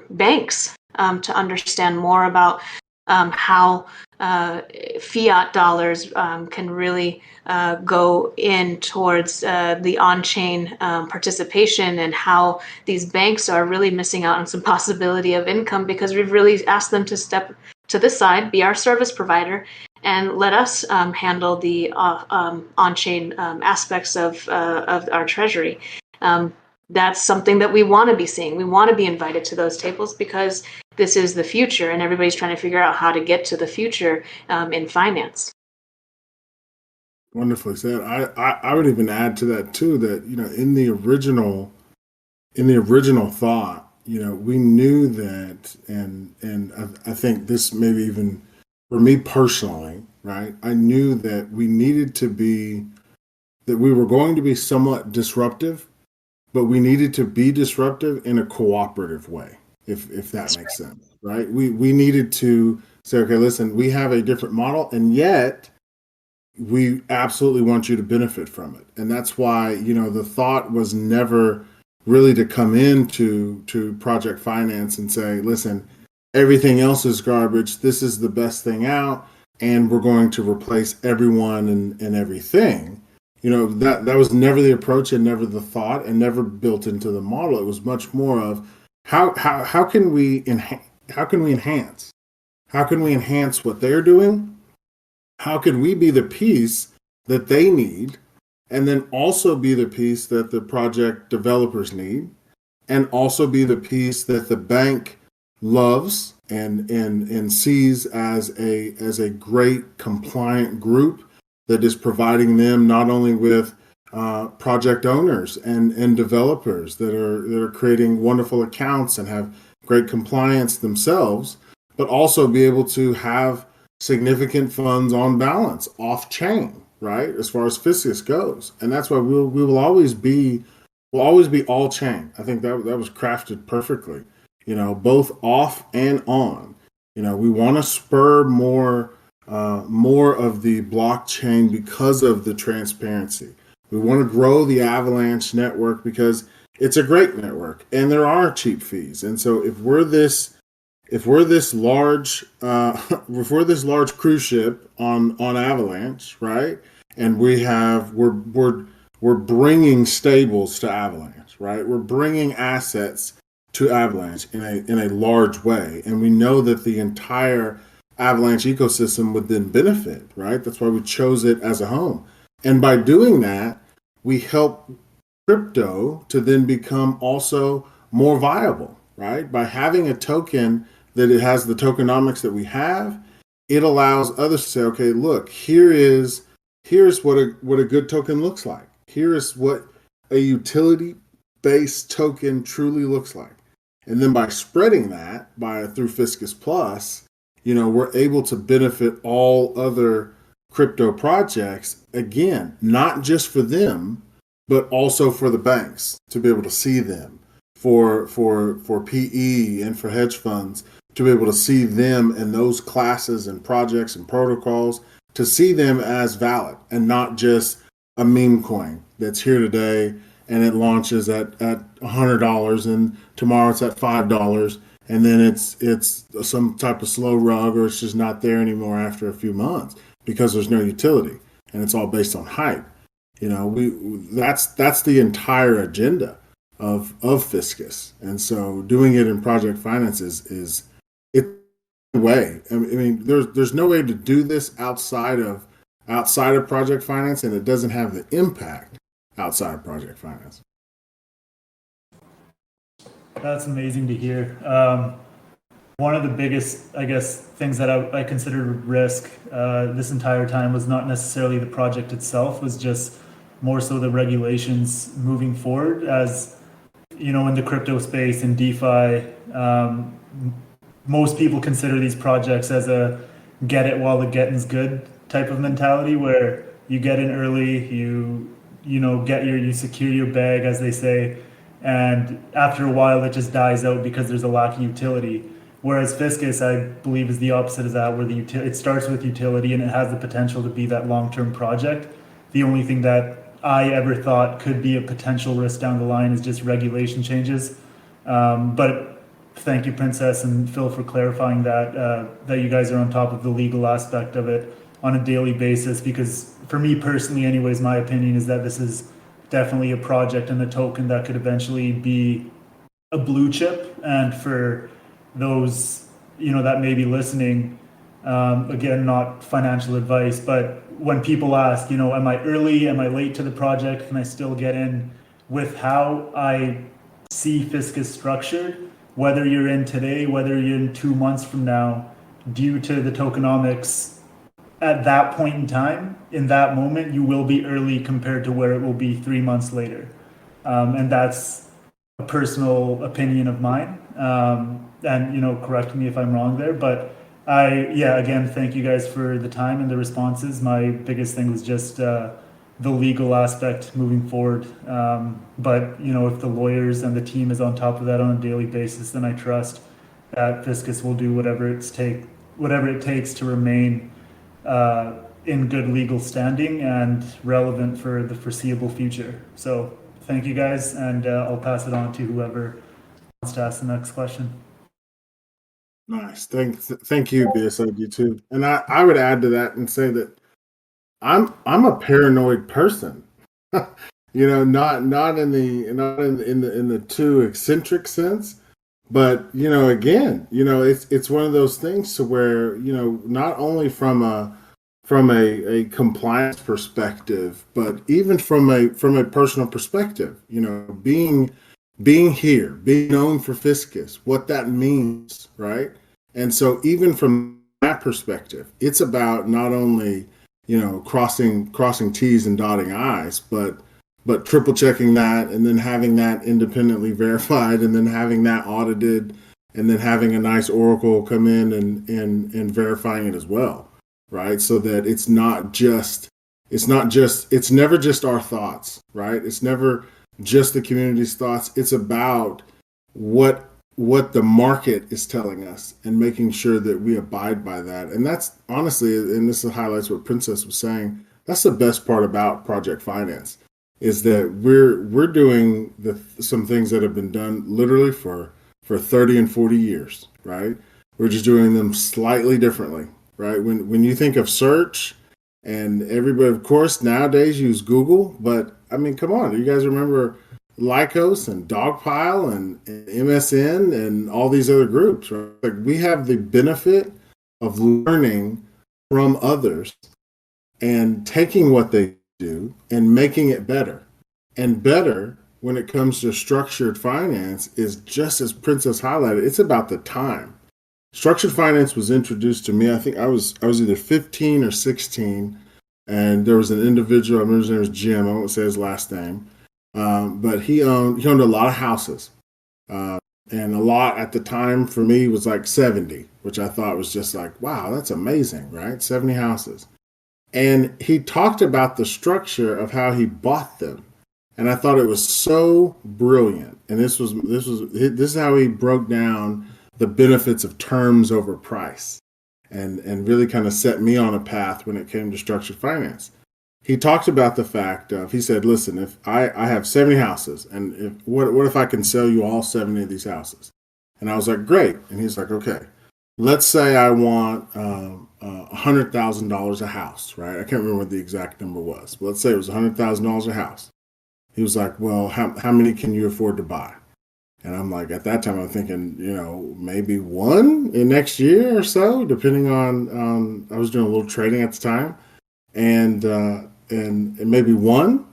banks to understand more about how fiat dollars can really go in towards the on-chain participation, and how these banks are really missing out on some possibility of income, because we've really asked them to step to the side, be our service provider, and let us handle the on-chain aspects of our treasury. That's something that we want to be seeing. We want to be invited to those tables, because this is the future, and everybody's trying to figure out how to get to the future in finance. Wonderfully said. I would even add to that too, that in the original thought, we knew that, and I think this maybe even for me personally, right? I knew that we were going to be somewhat disruptive, but we needed to be disruptive in a cooperative way, if that makes sense, right? We needed to say, okay, listen, we have a different model, and yet we absolutely want you to benefit from it. And that's why, the thought was never really to come into project finance and say, listen, everything else is garbage. This is the best thing out, and we're going to replace everyone and everything. That was never the approach and never the thought and never built into the model. It was much more of how can we enhance? How can we enhance? How can we enhance what they're doing? How can we be the piece that they need, and then also be the piece that the project developers need, and also be the piece that the bank loves and sees as a great compliant group that is providing them not only with project owners and developers that are creating wonderful accounts and have great compliance themselves, but also be able to have significant funds on balance off chain, right? As far as Fiscus goes, and that's why we will always be all chain. I think that was crafted perfectly, both off and on. We want to spur more of the blockchain because of the transparency. We want to grow the Avalanche network because it's a great network and there are cheap fees. And so if we're this large cruise ship on Avalanche, right? And we're bringing stables to Avalanche, right? We're bringing assets to Avalanche in a large way, and we know that the entire Avalanche ecosystem would then benefit, right? That's why we chose it as a home. And by doing that, we help crypto to then become also more viable, right? By having a token that it has the tokenomics that we have, it allows others to say, okay, look, here's what a good token looks like. Here is what a utility-based token truly looks like. And then by spreading that through Fiscus Plus, we're able to benefit all other crypto projects, again, not just for them, but also for the banks to be able to see them, for PE and for hedge funds to be able to see them and those classes and projects and protocols, to see them as valid and not just a meme coin that's here today and it launches at $100 and tomorrow it's at $5 and then it's some type of slow rug, or it's just not there anymore after a few months because there's no utility and it's all based on hype. That's the entire agenda of Fiscus, and so doing it in project finance is it's a way. I mean, there's no way to do this outside of project finance, and it doesn't have the impact outside of project finance. That's amazing to hear. One of the biggest, I guess, things that I considered risk this entire time was not necessarily the project itself, was just more so the regulations moving forward. As in the crypto space and DeFi, most people consider these projects as a get it while the getting's good type of mentality, where you get in early, you secure your bag, as they say, and after a while it just dies out because there's a lack of utility. Whereas Fiscus, I believe, is the opposite of that, where it starts with utility and it has the potential to be that long-term project. The only thing that I ever thought could be a potential risk down the line is just regulation changes. But thank you, Princess and Phil, for clarifying that you guys are on top of the legal aspect of it on a daily basis, because for me personally anyways, my opinion is that this is definitely a project and a token that could eventually be a blue chip. And for those that may be listening, again, not financial advice, but when people ask, am I early, am I late to the project, can I still get in? With how I see Fiscus structured, whether you're in today, whether you're in 2 months from now, due to the tokenomics at that point in time, in that moment, you will be early compared to where it will be 3 months later. And that's a personal opinion of mine. And correct me if I'm wrong there, but again, thank you guys for the time and the responses. My biggest thing was just the the legal aspect moving forward. But if the lawyers and the team is on top of that on a daily basis, then I trust that Fiscus will do whatever it takes to remain in good legal standing and relevant for the foreseeable future. So thank you guys, and I'll pass it on to whoever wants to ask the next question. Nice. Thank you, BSID too. And I would add to that and say that I'm a paranoid person. Not in the too eccentric sense, but again, it's one of those things to where not only from a compliance perspective, but even from a personal perspective, being here, being known for Fiscus, what that means, right? And so even from that perspective, it's about not only crossing T's and dotting I's, but triple checking that, and then having that independently verified, and then having that audited, and then having a nice oracle come in and verifying it as well, right? So that it's never just our thoughts, right? It's never just the community's thoughts. It's about what the market is telling us and making sure that we abide by that. And that's honestly, and this highlights what Princess was saying, that's the best part about project finance, is that we're doing some things that have been done literally for 30 and 40 years, right? We're just doing them slightly differently, right? When you think of search, and everybody, of course, nowadays use Google, but I mean, come on, you guys remember Lycos and Dogpile and MSN and all these other groups, right? Like, we have the benefit of learning from others and taking what they do and making it better. And better when it comes to structured finance is, just as Princess highlighted, it's about the time. Structured finance was introduced to me, I think I was either 15 or 16, and there was an individual, I remember his name was Jim, I won't say his last name, but he owned a lot of houses. And a lot at the time for me was like 70, which I thought was just like, wow, that's amazing, right? 70 houses. And he talked about the structure of how he bought them. And I thought it was so brilliant. And this is how he broke down the benefits of terms over price, and really kind of set me on a path when it came to structured finance. He talked about the fact of, he said, listen, if I have 70 houses, and what if I can sell you all 70 of these houses? And I was like, great. And he's like, okay, let's say I want $100,000 a house, right? I can't remember what the exact number was, but let's say it was $100,000 a house. He was like, well, how many can you afford to buy? And I'm like, at that time, I'm thinking, maybe one in next year or so, depending on, I was doing a little trading at the time, and maybe one.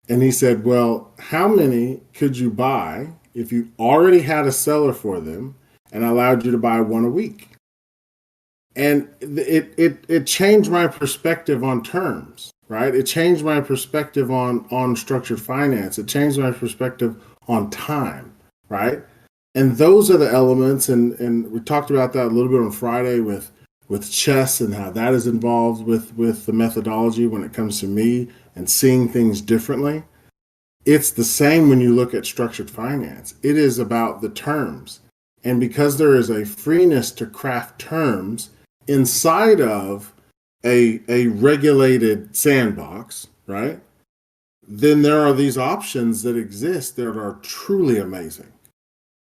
And he said, well, how many could you buy if you already had a seller for them and allowed you to buy one a week? And it changed my perspective on terms, right? It changed my perspective on structured finance. It changed my perspective on time, right? And those are the elements, and we talked about that a little bit on Friday with chess and how that is involved with the methodology when it comes to me and seeing things differently. It's the same when you look at structured finance. It is about the terms. And because there is a freeness to craft terms inside of a regulated sandbox, right? Then there are these options that exist that are truly amazing.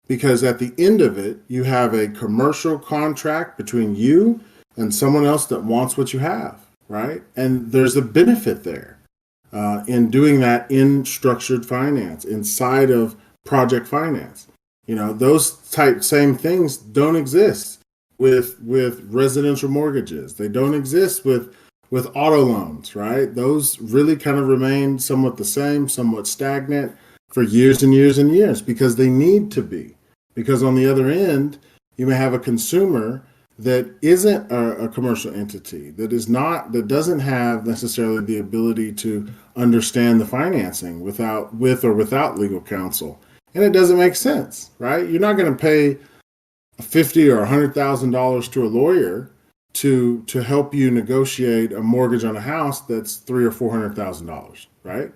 Because at the end of it, you have a commercial contract between you and someone else that wants what you have, right? And there's a benefit there in doing that in structured finance, inside of project finance. Those same things don't exist with residential mortgages. They don't exist with auto loans, right? Those really kind of remain somewhat the same, somewhat stagnant for years and years and years, because they need to be. Because on the other end, you may have a consumer that isn't a commercial entity, that doesn't have necessarily the ability to understand the financing with or without legal counsel. And it doesn't make sense, right? You're not going to pay $50,000 or $100,000 to a lawyer to help you negotiate a mortgage on a house that's $300,000 or $400,000, right?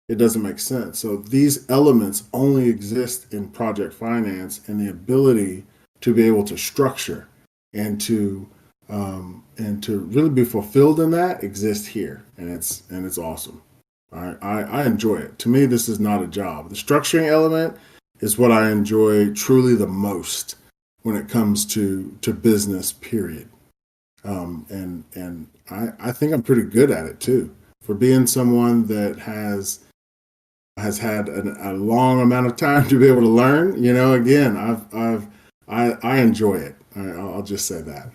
It doesn't make sense. So these elements only exist in project finance, and the ability to be able to structure and to really be fulfilled in that exists here, and it's awesome. I enjoy it. To me, this is not a job. The structuring element is what I enjoy truly the most when it comes to business. Period. And I think I'm pretty good at it too. For being someone that has had a long amount of time to be able to learn, again, I enjoy it. I'll just say that.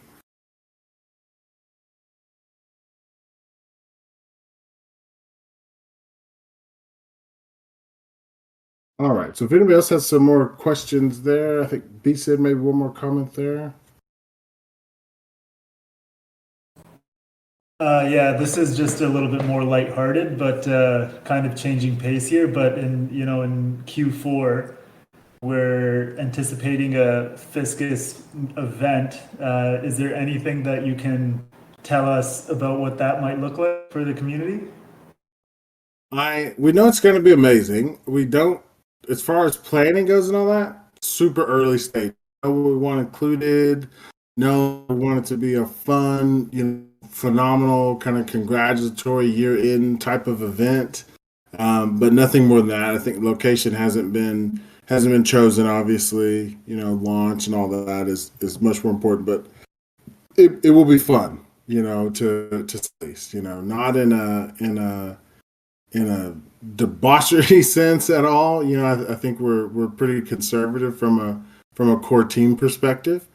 All right. So if anybody else has some more questions there, I think B said maybe one more comment there. Yeah, this is just a little bit more lighthearted, but kind of changing pace here. But in Q4, we're anticipating a Fiscus event. Is there anything that you can tell us about what that might look like for the community? We know it's going to be amazing. We don't, as far as planning goes and all that, super early stage. Know what we want included. No, we want it to be a fun, phenomenal kind of congratulatory year-end type of event, but nothing more than that. I think location hasn't been chosen. Obviously, launch and all that is much more important. But it will be fun, to space. Not in a debauchery sense at all. I think we're pretty conservative from a core team perspective,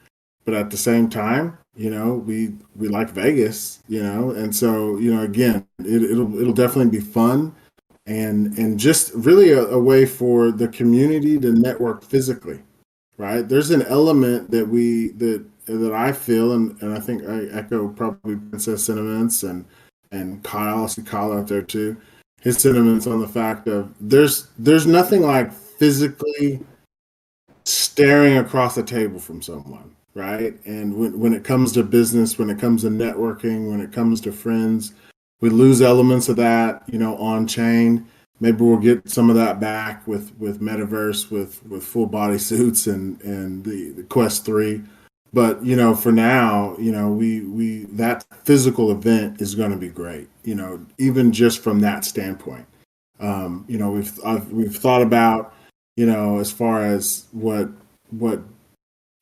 but at the same time, we like Vegas, and so again, it'll definitely be fun, and just really a way for the community to network physically, right? There's an element that I feel, and I think I echo probably Princess sentiments and Kyle. I see Kyle out there too. His sentiments on the fact of there's nothing like physically staring across the table from someone, right? And when it comes to business, when it comes to networking, when it comes to friends, we lose elements of that, on chain. Maybe we'll get some of that back with metaverse, with full body suits and the Quest 3. But for now, we that physical event is going to be great. Even just from that standpoint, we've thought about, as far as what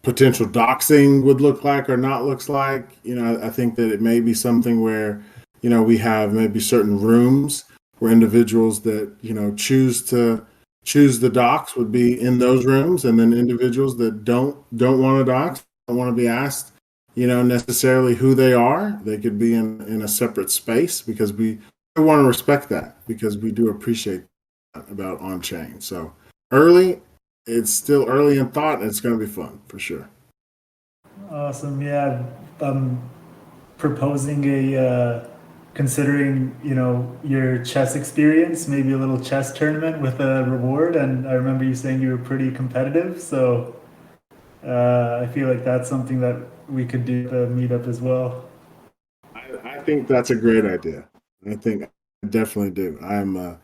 potential doxing would look like or not looks like. I think that it may be something where we have maybe certain rooms where individuals that choose the docs would be in those rooms, and then individuals that don't want to dox, don't want to be asked, necessarily who they are. They could be in a separate space, because we want to respect that, because we do appreciate that about on chain. So it's still early in thought, and it's going to be fun for sure. Awesome. Yeah. Proposing considering, your chess experience, maybe a little chess tournament with a reward. And I remember you saying you were pretty competitive. So I feel like that's something that we could do at the meetup as well. I think that's a great idea. I think I definitely do. I'm a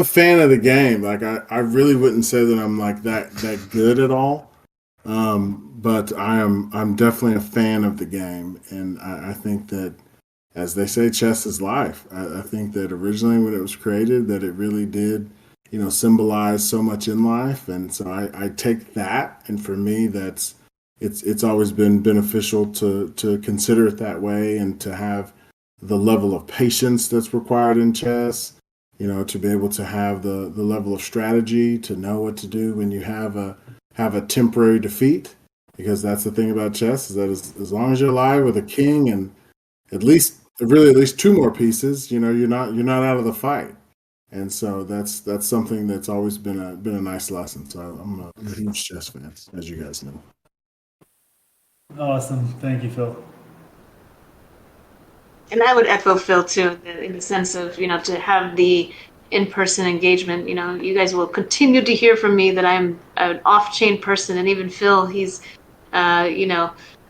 fan of the game. Like I really wouldn't say that I'm like that good at all. But I'm definitely a fan of the game, and I think that, as they say, chess is life. I think that originally when it was created, that it really did, symbolize so much in life, and so I take that, and for me, it's always been beneficial to consider it that way, and to have the level of patience that's required in chess, to be able to have the level of strategy, to know what to do when you have a temporary defeat, because that's the thing about chess, is that as long as you're alive with a king and at least two more pieces, you're not out of the fight. And so that's something that's always been a nice lesson. So I'm a huge chess fan, as you guys know. Awesome. Thank you, Phil. And I would echo Phil too, in the sense of, to have the in-person engagement. You guys will continue to hear from me that I'm an off-chain person, and even Phil, he's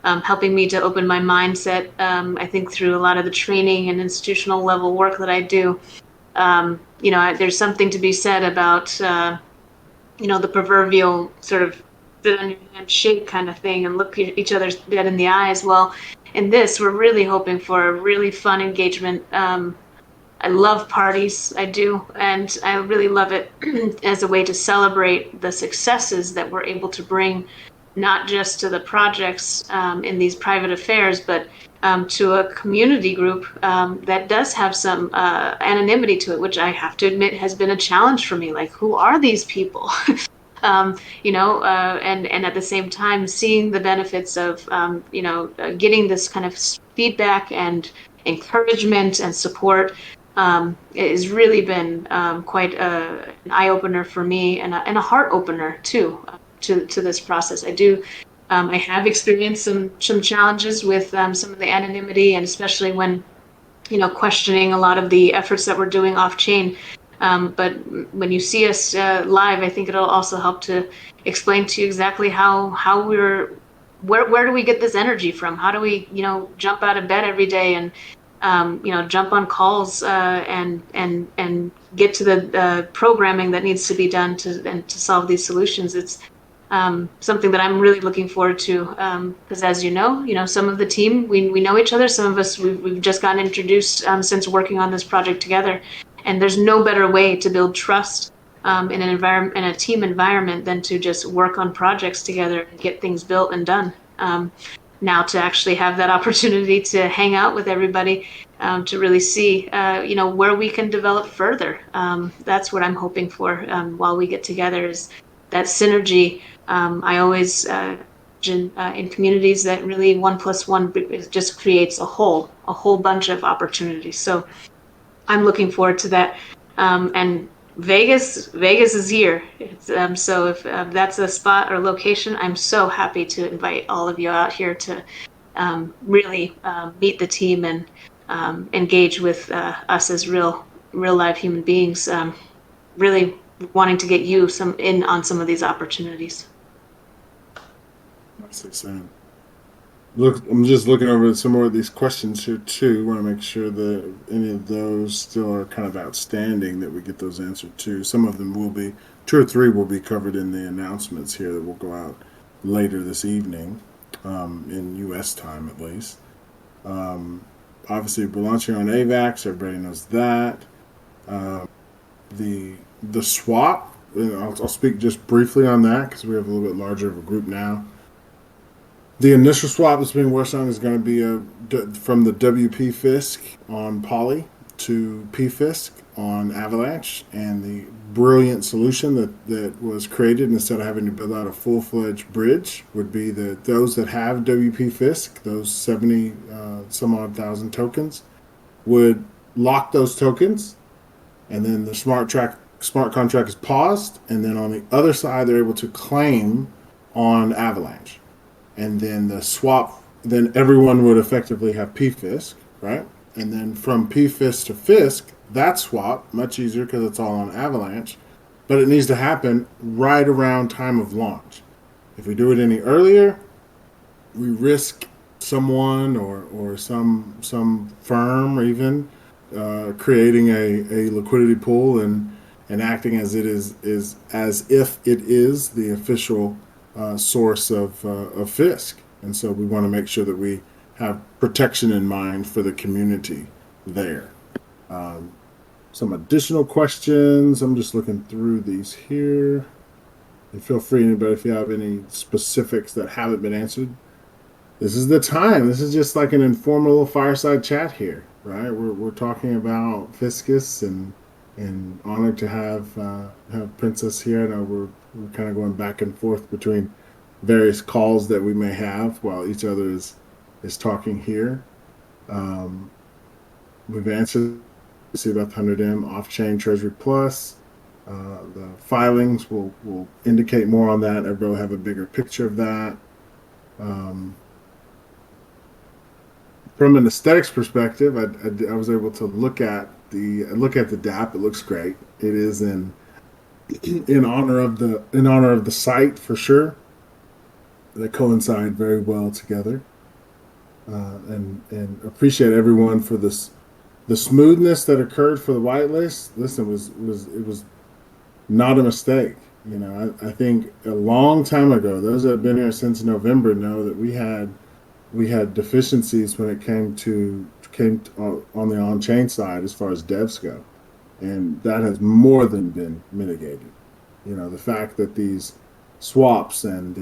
helping me to open my mindset. I think through a lot of the training and institutional level work that I do, there's something to be said about, the proverbial sort of sit on your hand, shake kind of thing, and look each other dead in the eyes. Well, in this, we're really hoping for a really fun engagement. I love parties, I do, and I really love it as a way to celebrate the successes that we're able to bring, not just to the projects in these private affairs, but to a community group that does have some anonymity to it, which I have to admit has been a challenge for me. Like, who are these people? And at the same time, seeing the benefits of, getting this kind of feedback and encouragement and support it has really been quite an eye opener for me, and a heart opener too to this process. I have experienced some challenges with some of the anonymity, and especially when questioning a lot of the efforts that we're doing off chain. But when you see us live, I think it'll also help to explain to you exactly how where do we get this energy from? How do we jump out of bed every day and jump on calls and get to the programming that needs to be done to solve these solutions. It's something that I'm really looking forward to because, as some of the team we know each other. Some of us we've just gotten introduced since working on this project together, and there's no better way to build trust in a team environment than to just work on projects together and get things built and done. Now to actually have that opportunity to hang out with everybody, to really see, where we can develop further. That's what I'm hoping for while we get together, is that synergy. I always, in communities, that really 1 + 1 just creates a whole bunch of opportunities. So I'm looking forward to that. And Vegas is here. So if that's a spot or location, I'm so happy to invite all of you out here to really meet the team and engage with us as real live human beings. Really wanting to get you in on some of these opportunities. That's exciting. Look, I'm just looking over some more of these questions here too. Want to make sure that any of those still are kind of outstanding, that we get those answered too. Some of them will be, 2 or 3 will be covered in the announcements here that will go out later this evening, in U.S. time at least. Obviously, we're launching on AVAX. Everybody knows that. The swap. I'll speak just briefly on that because we have a little bit larger of a group now. The initial swap that's being worked on is going to be from the WP Fisc on Poly to PFisc on Avalanche, and the brilliant solution that was created, instead of having to build out a full-fledged bridge, would be that those that have WP Fisc, those 70 some odd thousand tokens, would lock those tokens, and then the smart contract is paused, and then on the other side they're able to claim on Avalanche. And then the swap, then everyone would effectively have PFisc, right? And then from PFisc to Fisc, that swap, much easier because it's all on Avalanche, but it needs to happen right around time of launch. If we do it any earlier, we risk someone or some firm or even creating a liquidity pool and acting as it is as if it is the official source of Fisc. And so we want to make sure that we have protection in mind for the community there. Some additional questions. I'm just looking through these here. And feel free, anybody, if you have any specifics that haven't been answered. This is the time. This is just like an informal fireside chat here, right? We're talking about Fiscus, and honored to have Princess here. I know we're kind of going back and forth between various calls that we may have while each other is talking here. We've answered, see about the 100M off-chain Treasury Plus. The filings will indicate more on that. Everybody will have a bigger picture of that. From an aesthetics perspective, I was able to look at the DApp. It looks great. It is in honor of the site for sure. They coincide very well together. and appreciate everyone for this the smoothness that occurred for the whitelist. Listen, it was not a mistake. You know, I think a long time ago, those that have been here since November know that we had deficiencies when it came on the on chain side as far as devs go, and that has more than been mitigated. You know, the fact that these swaps and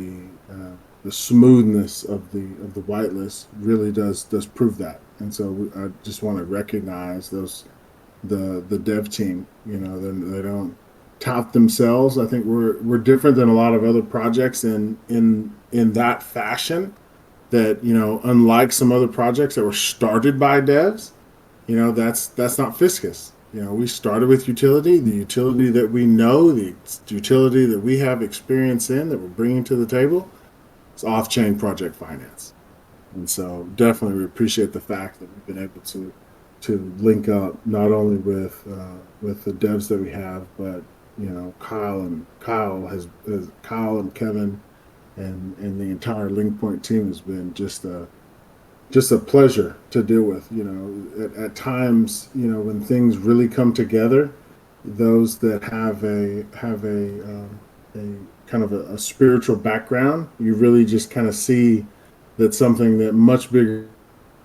the smoothness of the whitelist really does prove that. And so I just want to recognize the dev team. You know, they don't tout themselves. I think we're different than a lot of other projects in that fashion. That, you know, unlike some other projects that were started by devs, you know, that's not Fiscus. You know, we started with utility, the utility that we know, the utility that we have experience in, that we're bringing to the table. It's off-chain project finance. And so definitely we appreciate the fact that we've been able to link up not only with the devs that we have, but, you know, Kyle and Kevin and the entire LinkPoint team has been just a pleasure to deal with. You know, at times, you know, when things really come together, those that have a kind of a spiritual background, you really just kind of see that something that much bigger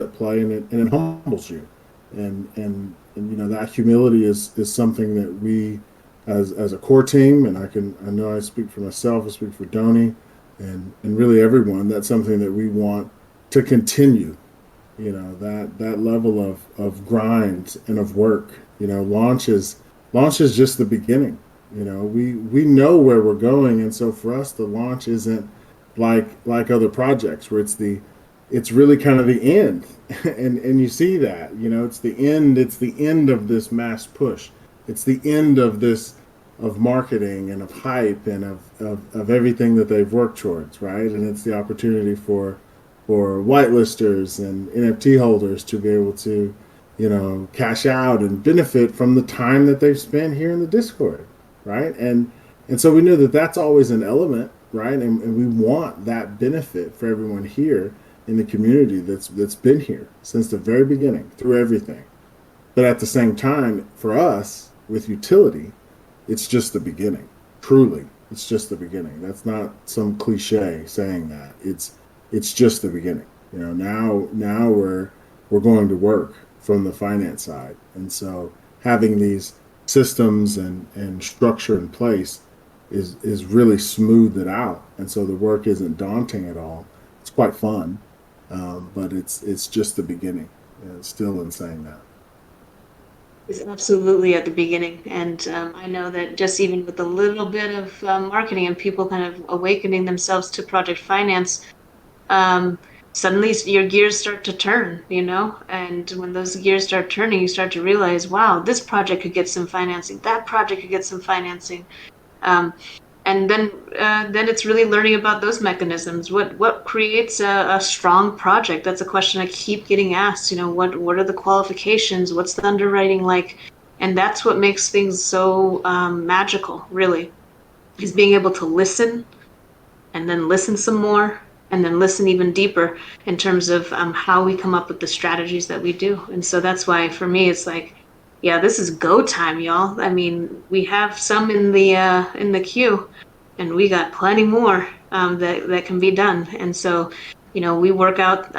at play, and it humbles you, and you know, that humility is something that we as a core team, and I know I speak for myself, I speak for Donnie, and really everyone. That's something that we want to continue. You know, that level of grind and of work. You know, launch is just the beginning. You know, we know where we're going, and so for us, the launch isn't like other projects where it's really kind of the end, and you see that. You know, it's the end of this mass push. It's the end of this of marketing and of hype and of everything that they've worked towards, right? And it's the opportunity for whitelisters and NFT holders to be able to, you know, cash out and benefit from the time that they've spent here in the Discord, right? And so we knew that that's always an element, right? And we want that benefit for everyone here in the community that's been here since the very beginning through everything. But at the same time, for us with utility, it's just the beginning. Truly, it's just the beginning. That's not some cliche saying that. It's just the beginning. You know, now we're going to work from the finance side, and so having these systems and structure in place is really smoothed it out, and so the work isn't daunting at all. It's quite fun, but it's just the beginning. It's still in saying that. Is absolutely at the beginning. And I know that just even with a little bit of marketing and people kind of awakening themselves to project finance, suddenly your gears start to turn, you know? And when those gears start turning, you start to realize, wow, this project could get some financing, that project could get some financing. And then it's really learning about those mechanisms. What creates a strong project? That's a question I keep getting asked. You know, what are the qualifications? What's the underwriting like? And that's what makes things so magical, really, is being able to listen and then listen some more and then listen even deeper in terms of how we come up with the strategies that we do. And so that's why for me, it's like, yeah, this is go time, y'all. I mean, we have some in the queue, and we got plenty more that can be done. And so, you know, we work out,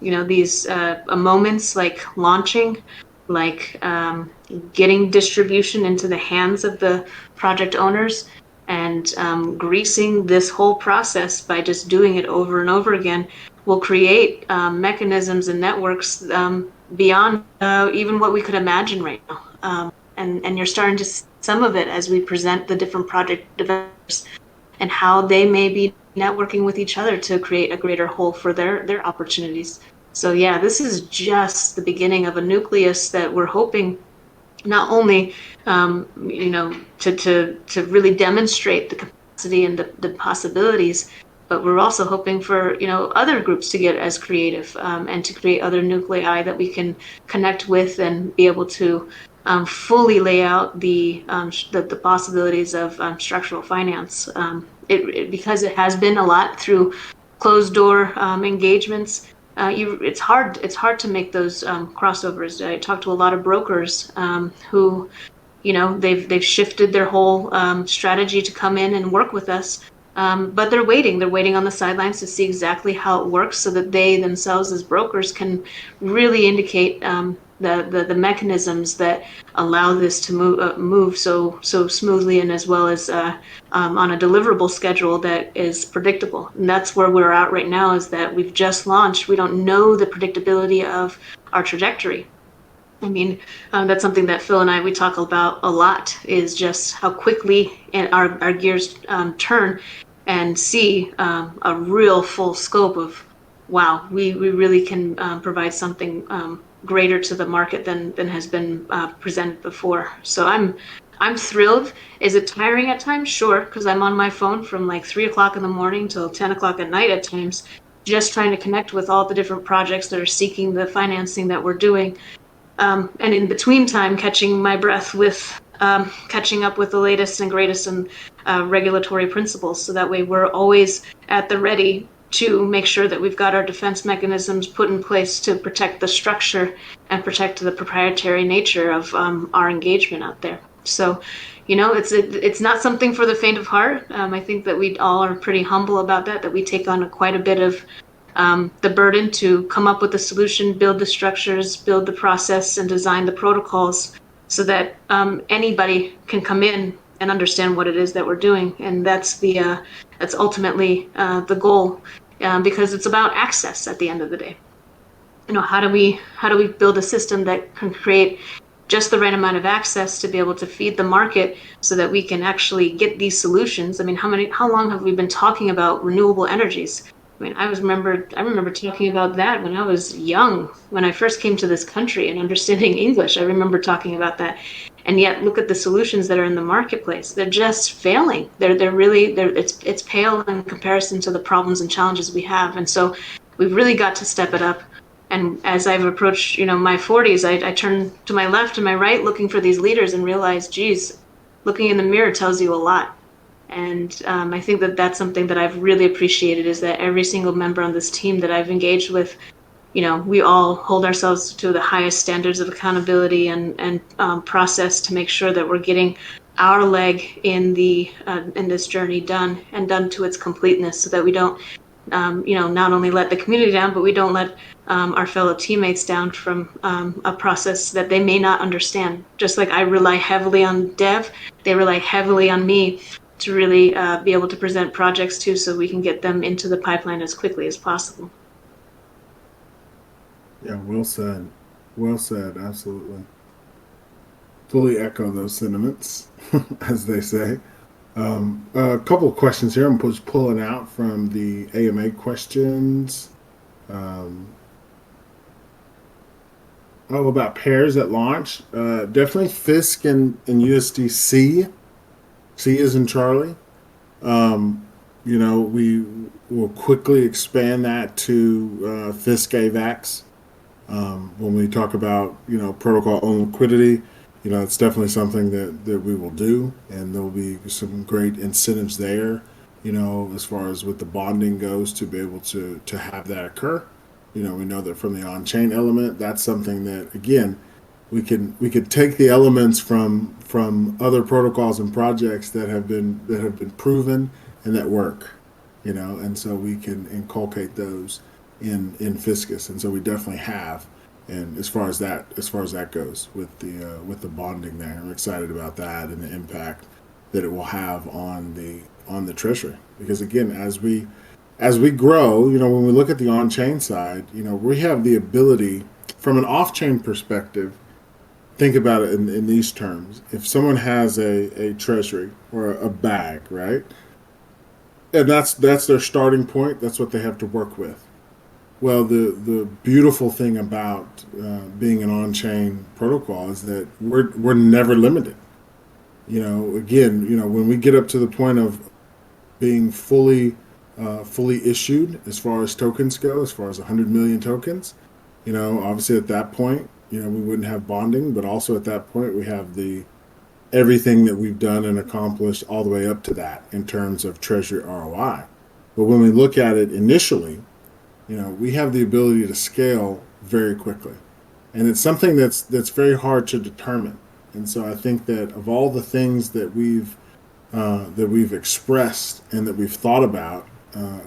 you know, these moments like launching, like getting distribution into the hands of the project owners, and greasing this whole process by just doing it over and over again will create mechanisms and networks beyond even what we could imagine right now. And you're starting to see some of it as we present the different project developers and how they may be networking with each other to create a greater whole for their opportunities. So yeah, this is just the beginning of a nucleus that we're hoping not only you know, to really demonstrate the capacity and the possibilities, but we're also hoping for, you know, other groups to get as creative and to create other nuclei that we can connect with and be able to fully lay out the possibilities of structural finance. Because it has been a lot through closed door engagements. it's hard to make those crossovers. I talked to a lot of brokers who, they've shifted their whole strategy to come in and work with us. But they're waiting on the sidelines to see exactly how it works, so that they themselves as brokers can really indicate the mechanisms that allow this to move so smoothly, and as well as on a deliverable schedule that is predictable. And that's where we're at right now, is that we've just launched. We don't know the predictability of our trajectory. I mean, that's something that Phil and we talk about a lot, is just how quickly our gears turn, and see a real full scope of, wow, we really can provide something greater to the market than has been presented before. So I'm thrilled. Is it tiring at times? Sure, because I'm on my phone from like 3 o'clock in the morning till 10 o'clock at night at times, just trying to connect with all the different projects that are seeking the financing that we're doing. And in between time, catching my breath with catching up with the latest and greatest in regulatory principles. So that way we're always at the ready to make sure that we've got our defense mechanisms put in place to protect the structure and protect the proprietary nature of our engagement out there. So, it's not something for the faint of heart. I think that we all are pretty humble about that we take on quite a bit of the burden to come up with the solution, build the structures, build the process, and design the protocols, so that anybody can come in and understand what it is that we're doing. And that's ultimately the goal, because it's about access at the end of the day. How do we build a system that can create just the right amount of access to be able to feed the market, so that we can actually get these solutions? I mean, how long have we been talking about renewable energies? I mean, I remember talking about that when I was young, when I first came to this country and understanding English. I remember talking about that. And yet look at the solutions that are in the marketplace. They're just failing. It's pale in comparison to the problems and challenges we have. And so we've really got to step it up. And as I've approached, my 40s, I turn to my left and my right looking for these leaders and realize, geez, looking in the mirror tells you a lot. And I think that that's something that I've really appreciated, is that every single member on this team that I've engaged with, we all hold ourselves to the highest standards of accountability and process to make sure that we're getting our leg in this journey done to its completeness, so that we don't, not only let the community down, but we don't let our fellow teammates down from a process that they may not understand. Just like I rely heavily on Dev, they rely heavily on me to really be able to present projects too, so we can get them into the pipeline as quickly as possible. Yeah, well said. Well said, absolutely. Fully echo those sentiments, as they say. A couple of questions here. I'm just pulling out from the AMA questions. About pairs at launch. Definitely Fisk and USDC. C is in Charlie. We will quickly expand that to Fisk AVAX. When we talk about, protocol own liquidity, it's definitely something that we will do, and there will be some great incentives there, as far as with the bonding goes, to be able to have that occur. We know that from the on-chain element, that's something that, again, we could take the elements from other protocols and projects that have been proven and that work, and so we can inculcate those in Fiscus, and so we definitely have. And as far as that goes with the bonding there, I'm excited about that and the impact that it will have on the Treasury. Because again, as we grow, when we look at the on-chain side, we have the ability from an off-chain perspective. Think about it in these terms. If someone has a treasury or a bag, right? And that's their starting point. That's what they have to work with. Well, the beautiful thing about being an on-chain protocol is that we're never limited. When we get up to the point of being fully issued as far as tokens go, as far as 100 million tokens, obviously at that point, we wouldn't have bonding, but also at that point we have everything that we've done and accomplished all the way up to that in terms of Treasury ROI. But when we look at it initially, We have the ability to scale very quickly, and it's something that's very hard to determine. And so I think that of all the things that we've expressed and that we've thought about,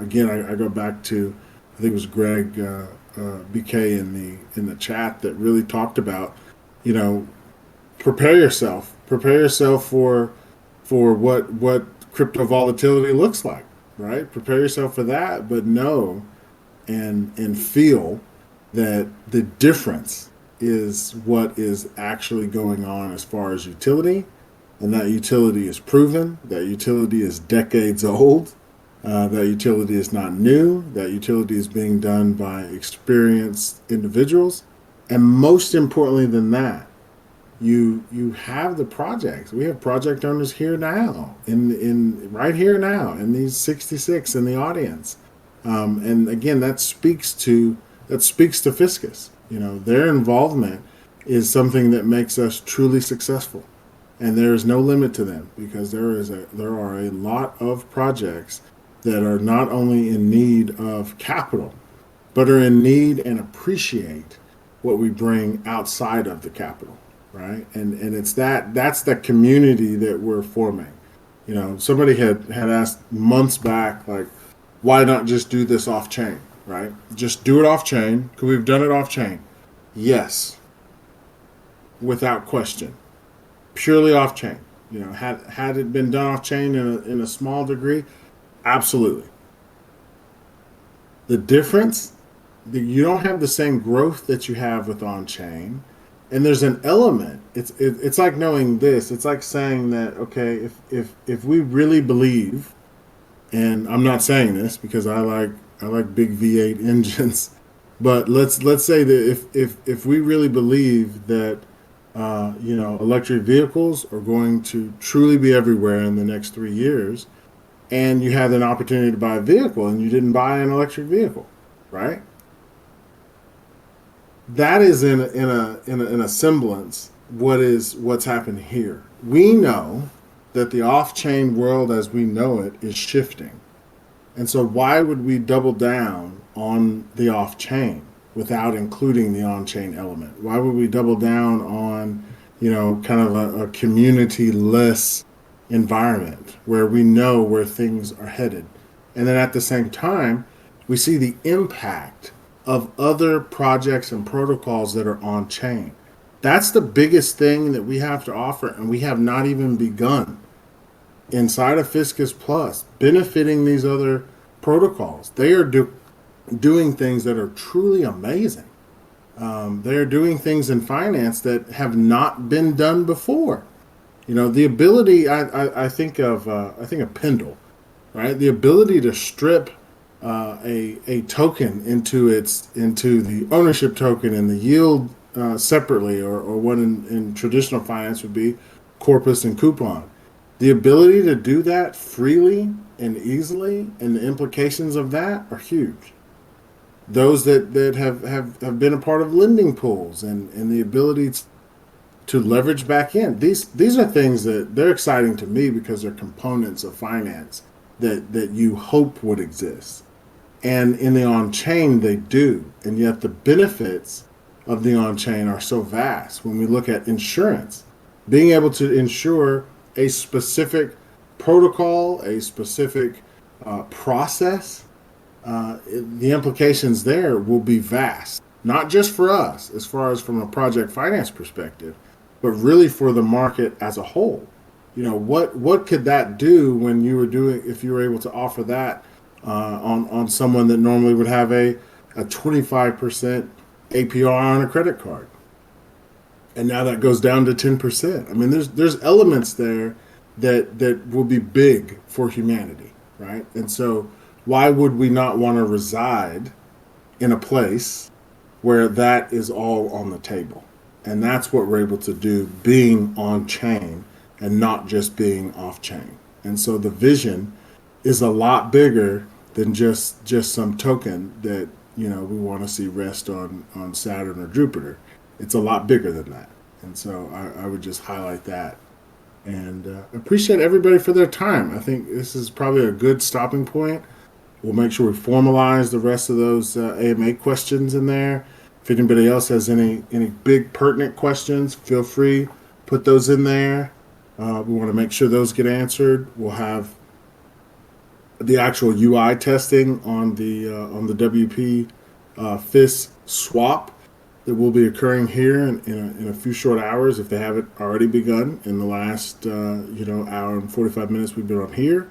again, I go back to, I think it was Greg BK in the chat that really talked about, you know, prepare yourself for what crypto volatility looks like, right? Prepare yourself for that, but know and feel that the difference is what is actually going on as far as utility, and that utility is proven, that utility is decades old, that utility is not new, that utility is being done by experienced individuals, and most importantly than that, you have the projects. We have project owners here now, in right here now, in these 66 in the audience, and again, that speaks to Fiscus. Their involvement is something that makes us truly successful, and there is no limit to them, because there are a lot of projects that are not only in need of capital, but are in need and appreciate what we bring outside of the capital, right? And that's the community that we're forming. Somebody had asked months back, like, why not just do this off chain, right? Just do it off chain. Could we have done it off chain? Yes, without question. Purely off chain. Had it been done off chain in a small degree, absolutely. The difference, you don't have the same growth that you have with on chain, and there's an element. It's like knowing this. It's like saying that, okay, if we really believe, and I'm not saying this because I like big V8 engines, but let's say that if we really believe that electric vehicles are going to truly be everywhere in the next 3 years, and you had an opportunity to buy a vehicle and you didn't buy an electric vehicle, right? That is in a semblance what's happened here. We know that the off-chain world as we know it is shifting. And so why would we double down on the off-chain without including the on-chain element? Why would we double down on, kind of a community-less environment where we know where things are headed? And then at the same time, we see the impact of other projects and protocols that are on-chain. That's the biggest thing that we have to offer, and we have not even begun inside of Fiscus Plus, benefiting these other protocols. They are doing things that are truly amazing. They're doing things in finance that have not been done before. The ability, I think of Pendle, right? The ability to strip a token into the ownership token and the yield separately, or what in traditional finance would be corpus and coupon. The ability to do that freely and easily, and the implications of that are huge. Those that have been a part of lending pools and the ability to leverage back in. These are things that they're exciting to me because they're components of finance that you hope would exist. And in the on-chain, they do. And yet the benefits of the on-chain are so vast. When we look at insurance, being able to insure a specific protocol, a specific process, the implications there will be vast. Not just for us, as far as from a project finance perspective, but really for the market as a whole. What could that do if you were able to offer that on someone that normally would have a 25% APR on a credit card, and now that goes down to 10%. I mean, there's elements there that will be big for humanity, right? And so why would we not want to reside in a place where that is all on the table? And that's what we're able to do, being on chain and not just being off chain. And so the vision is a lot bigger than just some token that we want to see rest on Saturn or Jupiter. It's a lot bigger than that. And so I would just highlight that, and appreciate everybody for their time. I think this is probably a good stopping point. We'll make sure we formalize the rest of those AMA questions in there. If anybody else has any big pertinent questions, feel free, put those in there. We want to make sure those get answered. We'll have the actual UI testing on the WP FIS swap that will be occurring here in a few short hours if they haven't already begun in the last hour and 45 minutes we've been on here.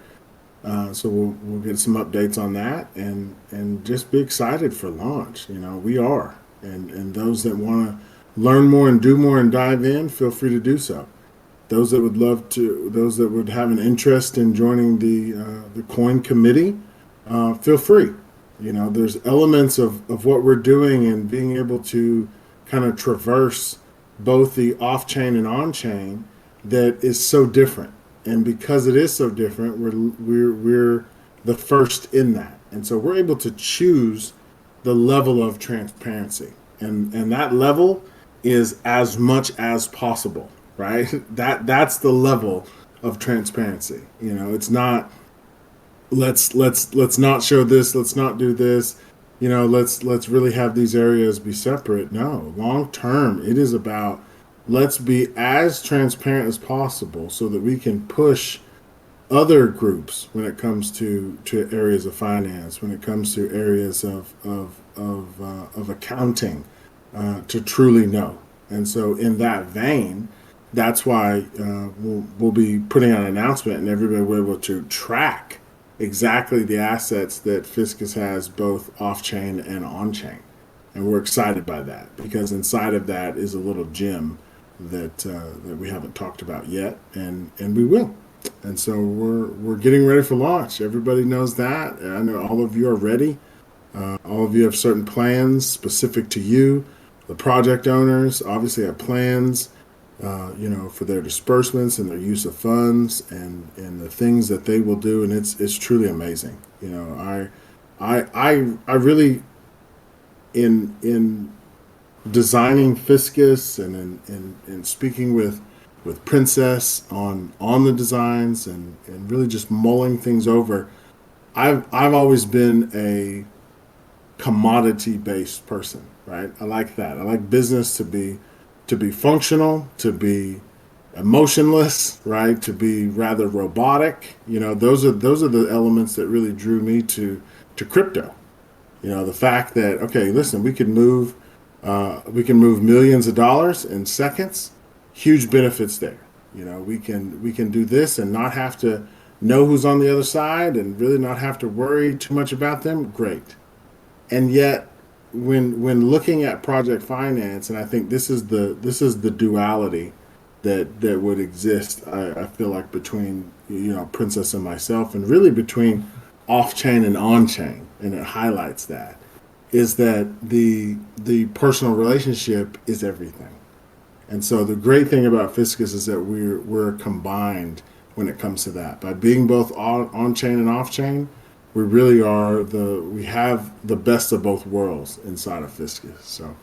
So we'll get some updates on that and just be excited for launch. We are, and those that want to learn more and do more and dive in, feel free to do so. Those that would have an interest in joining the coin committee, feel free. There's elements of what we're doing and being able to kind of traverse both the off-chain and on-chain that is so different. And because it is so different, we're the first in that. And so we're able to choose the level of transparency. And that level is as much as possible, right? That's the level of transparency. It's not let's not show this, let's not do this, let's really have these areas be separate. No, long term it is about let's be as transparent as possible so that we can push other groups when it comes to areas of finance, when it comes to areas of accounting, to truly know. And so in that vein, that's why we'll be putting out an announcement and everybody will be able to track exactly the assets that Fiscus has both off-chain and on-chain. And we're excited by that because inside of that is a little gem that we haven't talked about yet, and we will. And so we're getting ready for launch. Everybody knows that. I know all of you are ready. All of you have certain plans specific to you. The project owners obviously have plans, for their disbursements and their use of funds and the things that they will do, and it's truly amazing. I really in designing Fiscus and in speaking with Princess on the designs and really just mulling things over. I've always been a commodity-based person, right? I like that. I like business to be functional, to be emotionless, right? To be rather robotic. Those are the elements that really drew me to crypto. The fact that, okay, listen, we can move millions of dollars in seconds. Huge benefits there. We can do this and not have to know who's on the other side and really not have to worry too much about them. Great. And yet, when looking at project finance, and I think this is the duality that would exist, I feel like between Princess and myself, and really between off-chain and on-chain, and it highlights that, is that the personal relationship is everything. And so the great thing about Fiscus is that we're combined when it comes to that. By being both on-chain and off-chain, we really we have the best of both worlds inside of Fiscus. So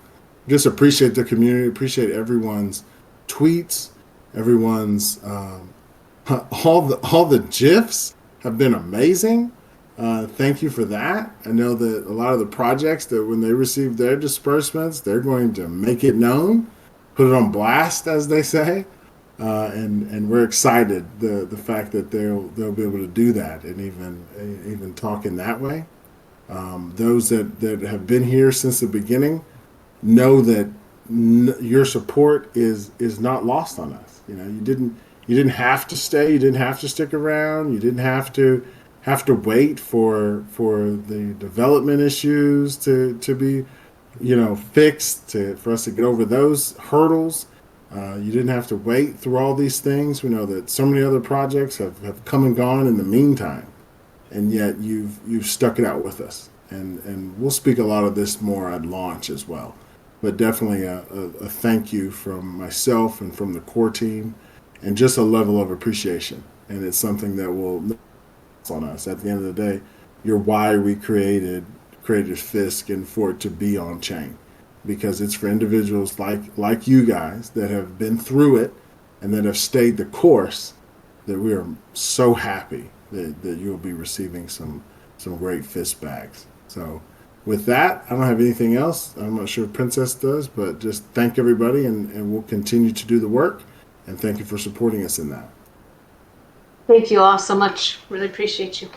just appreciate the community, appreciate everyone's tweets, everyone's all the GIFs have been amazing. Thank you for that. I know that a lot of the projects that when they receive their disbursements, they're going to make it known, put it on blast, as they say. And we're excited the fact that they'll be able to do that and even talk in that way. Those that have been here since the beginning know that your support is not lost on us. You didn't have to stay, you didn't have to stick around, you didn't have to wait for the development issues to be fixed, for us to get over those hurdles. You didn't have to wait through all these things. We know that so many other projects have come and gone in the meantime, and yet you've stuck it out with us. And we'll speak a lot of this more at launch as well. But definitely a thank you from myself and from the core team, and just a level of appreciation. And it's something that will on us. At the end of the day, you're why we created Fisc and for it to be on chain. Because it's for individuals like you guys that have been through it and that have stayed the course, that we are so happy that you'll be receiving some some great fish bags. So with that, I don't have anything else. I'm not sure if Princess does, but just thank everybody, and we'll continue to do the work. And thank you for supporting us in that. Thank you all so much. Really appreciate you.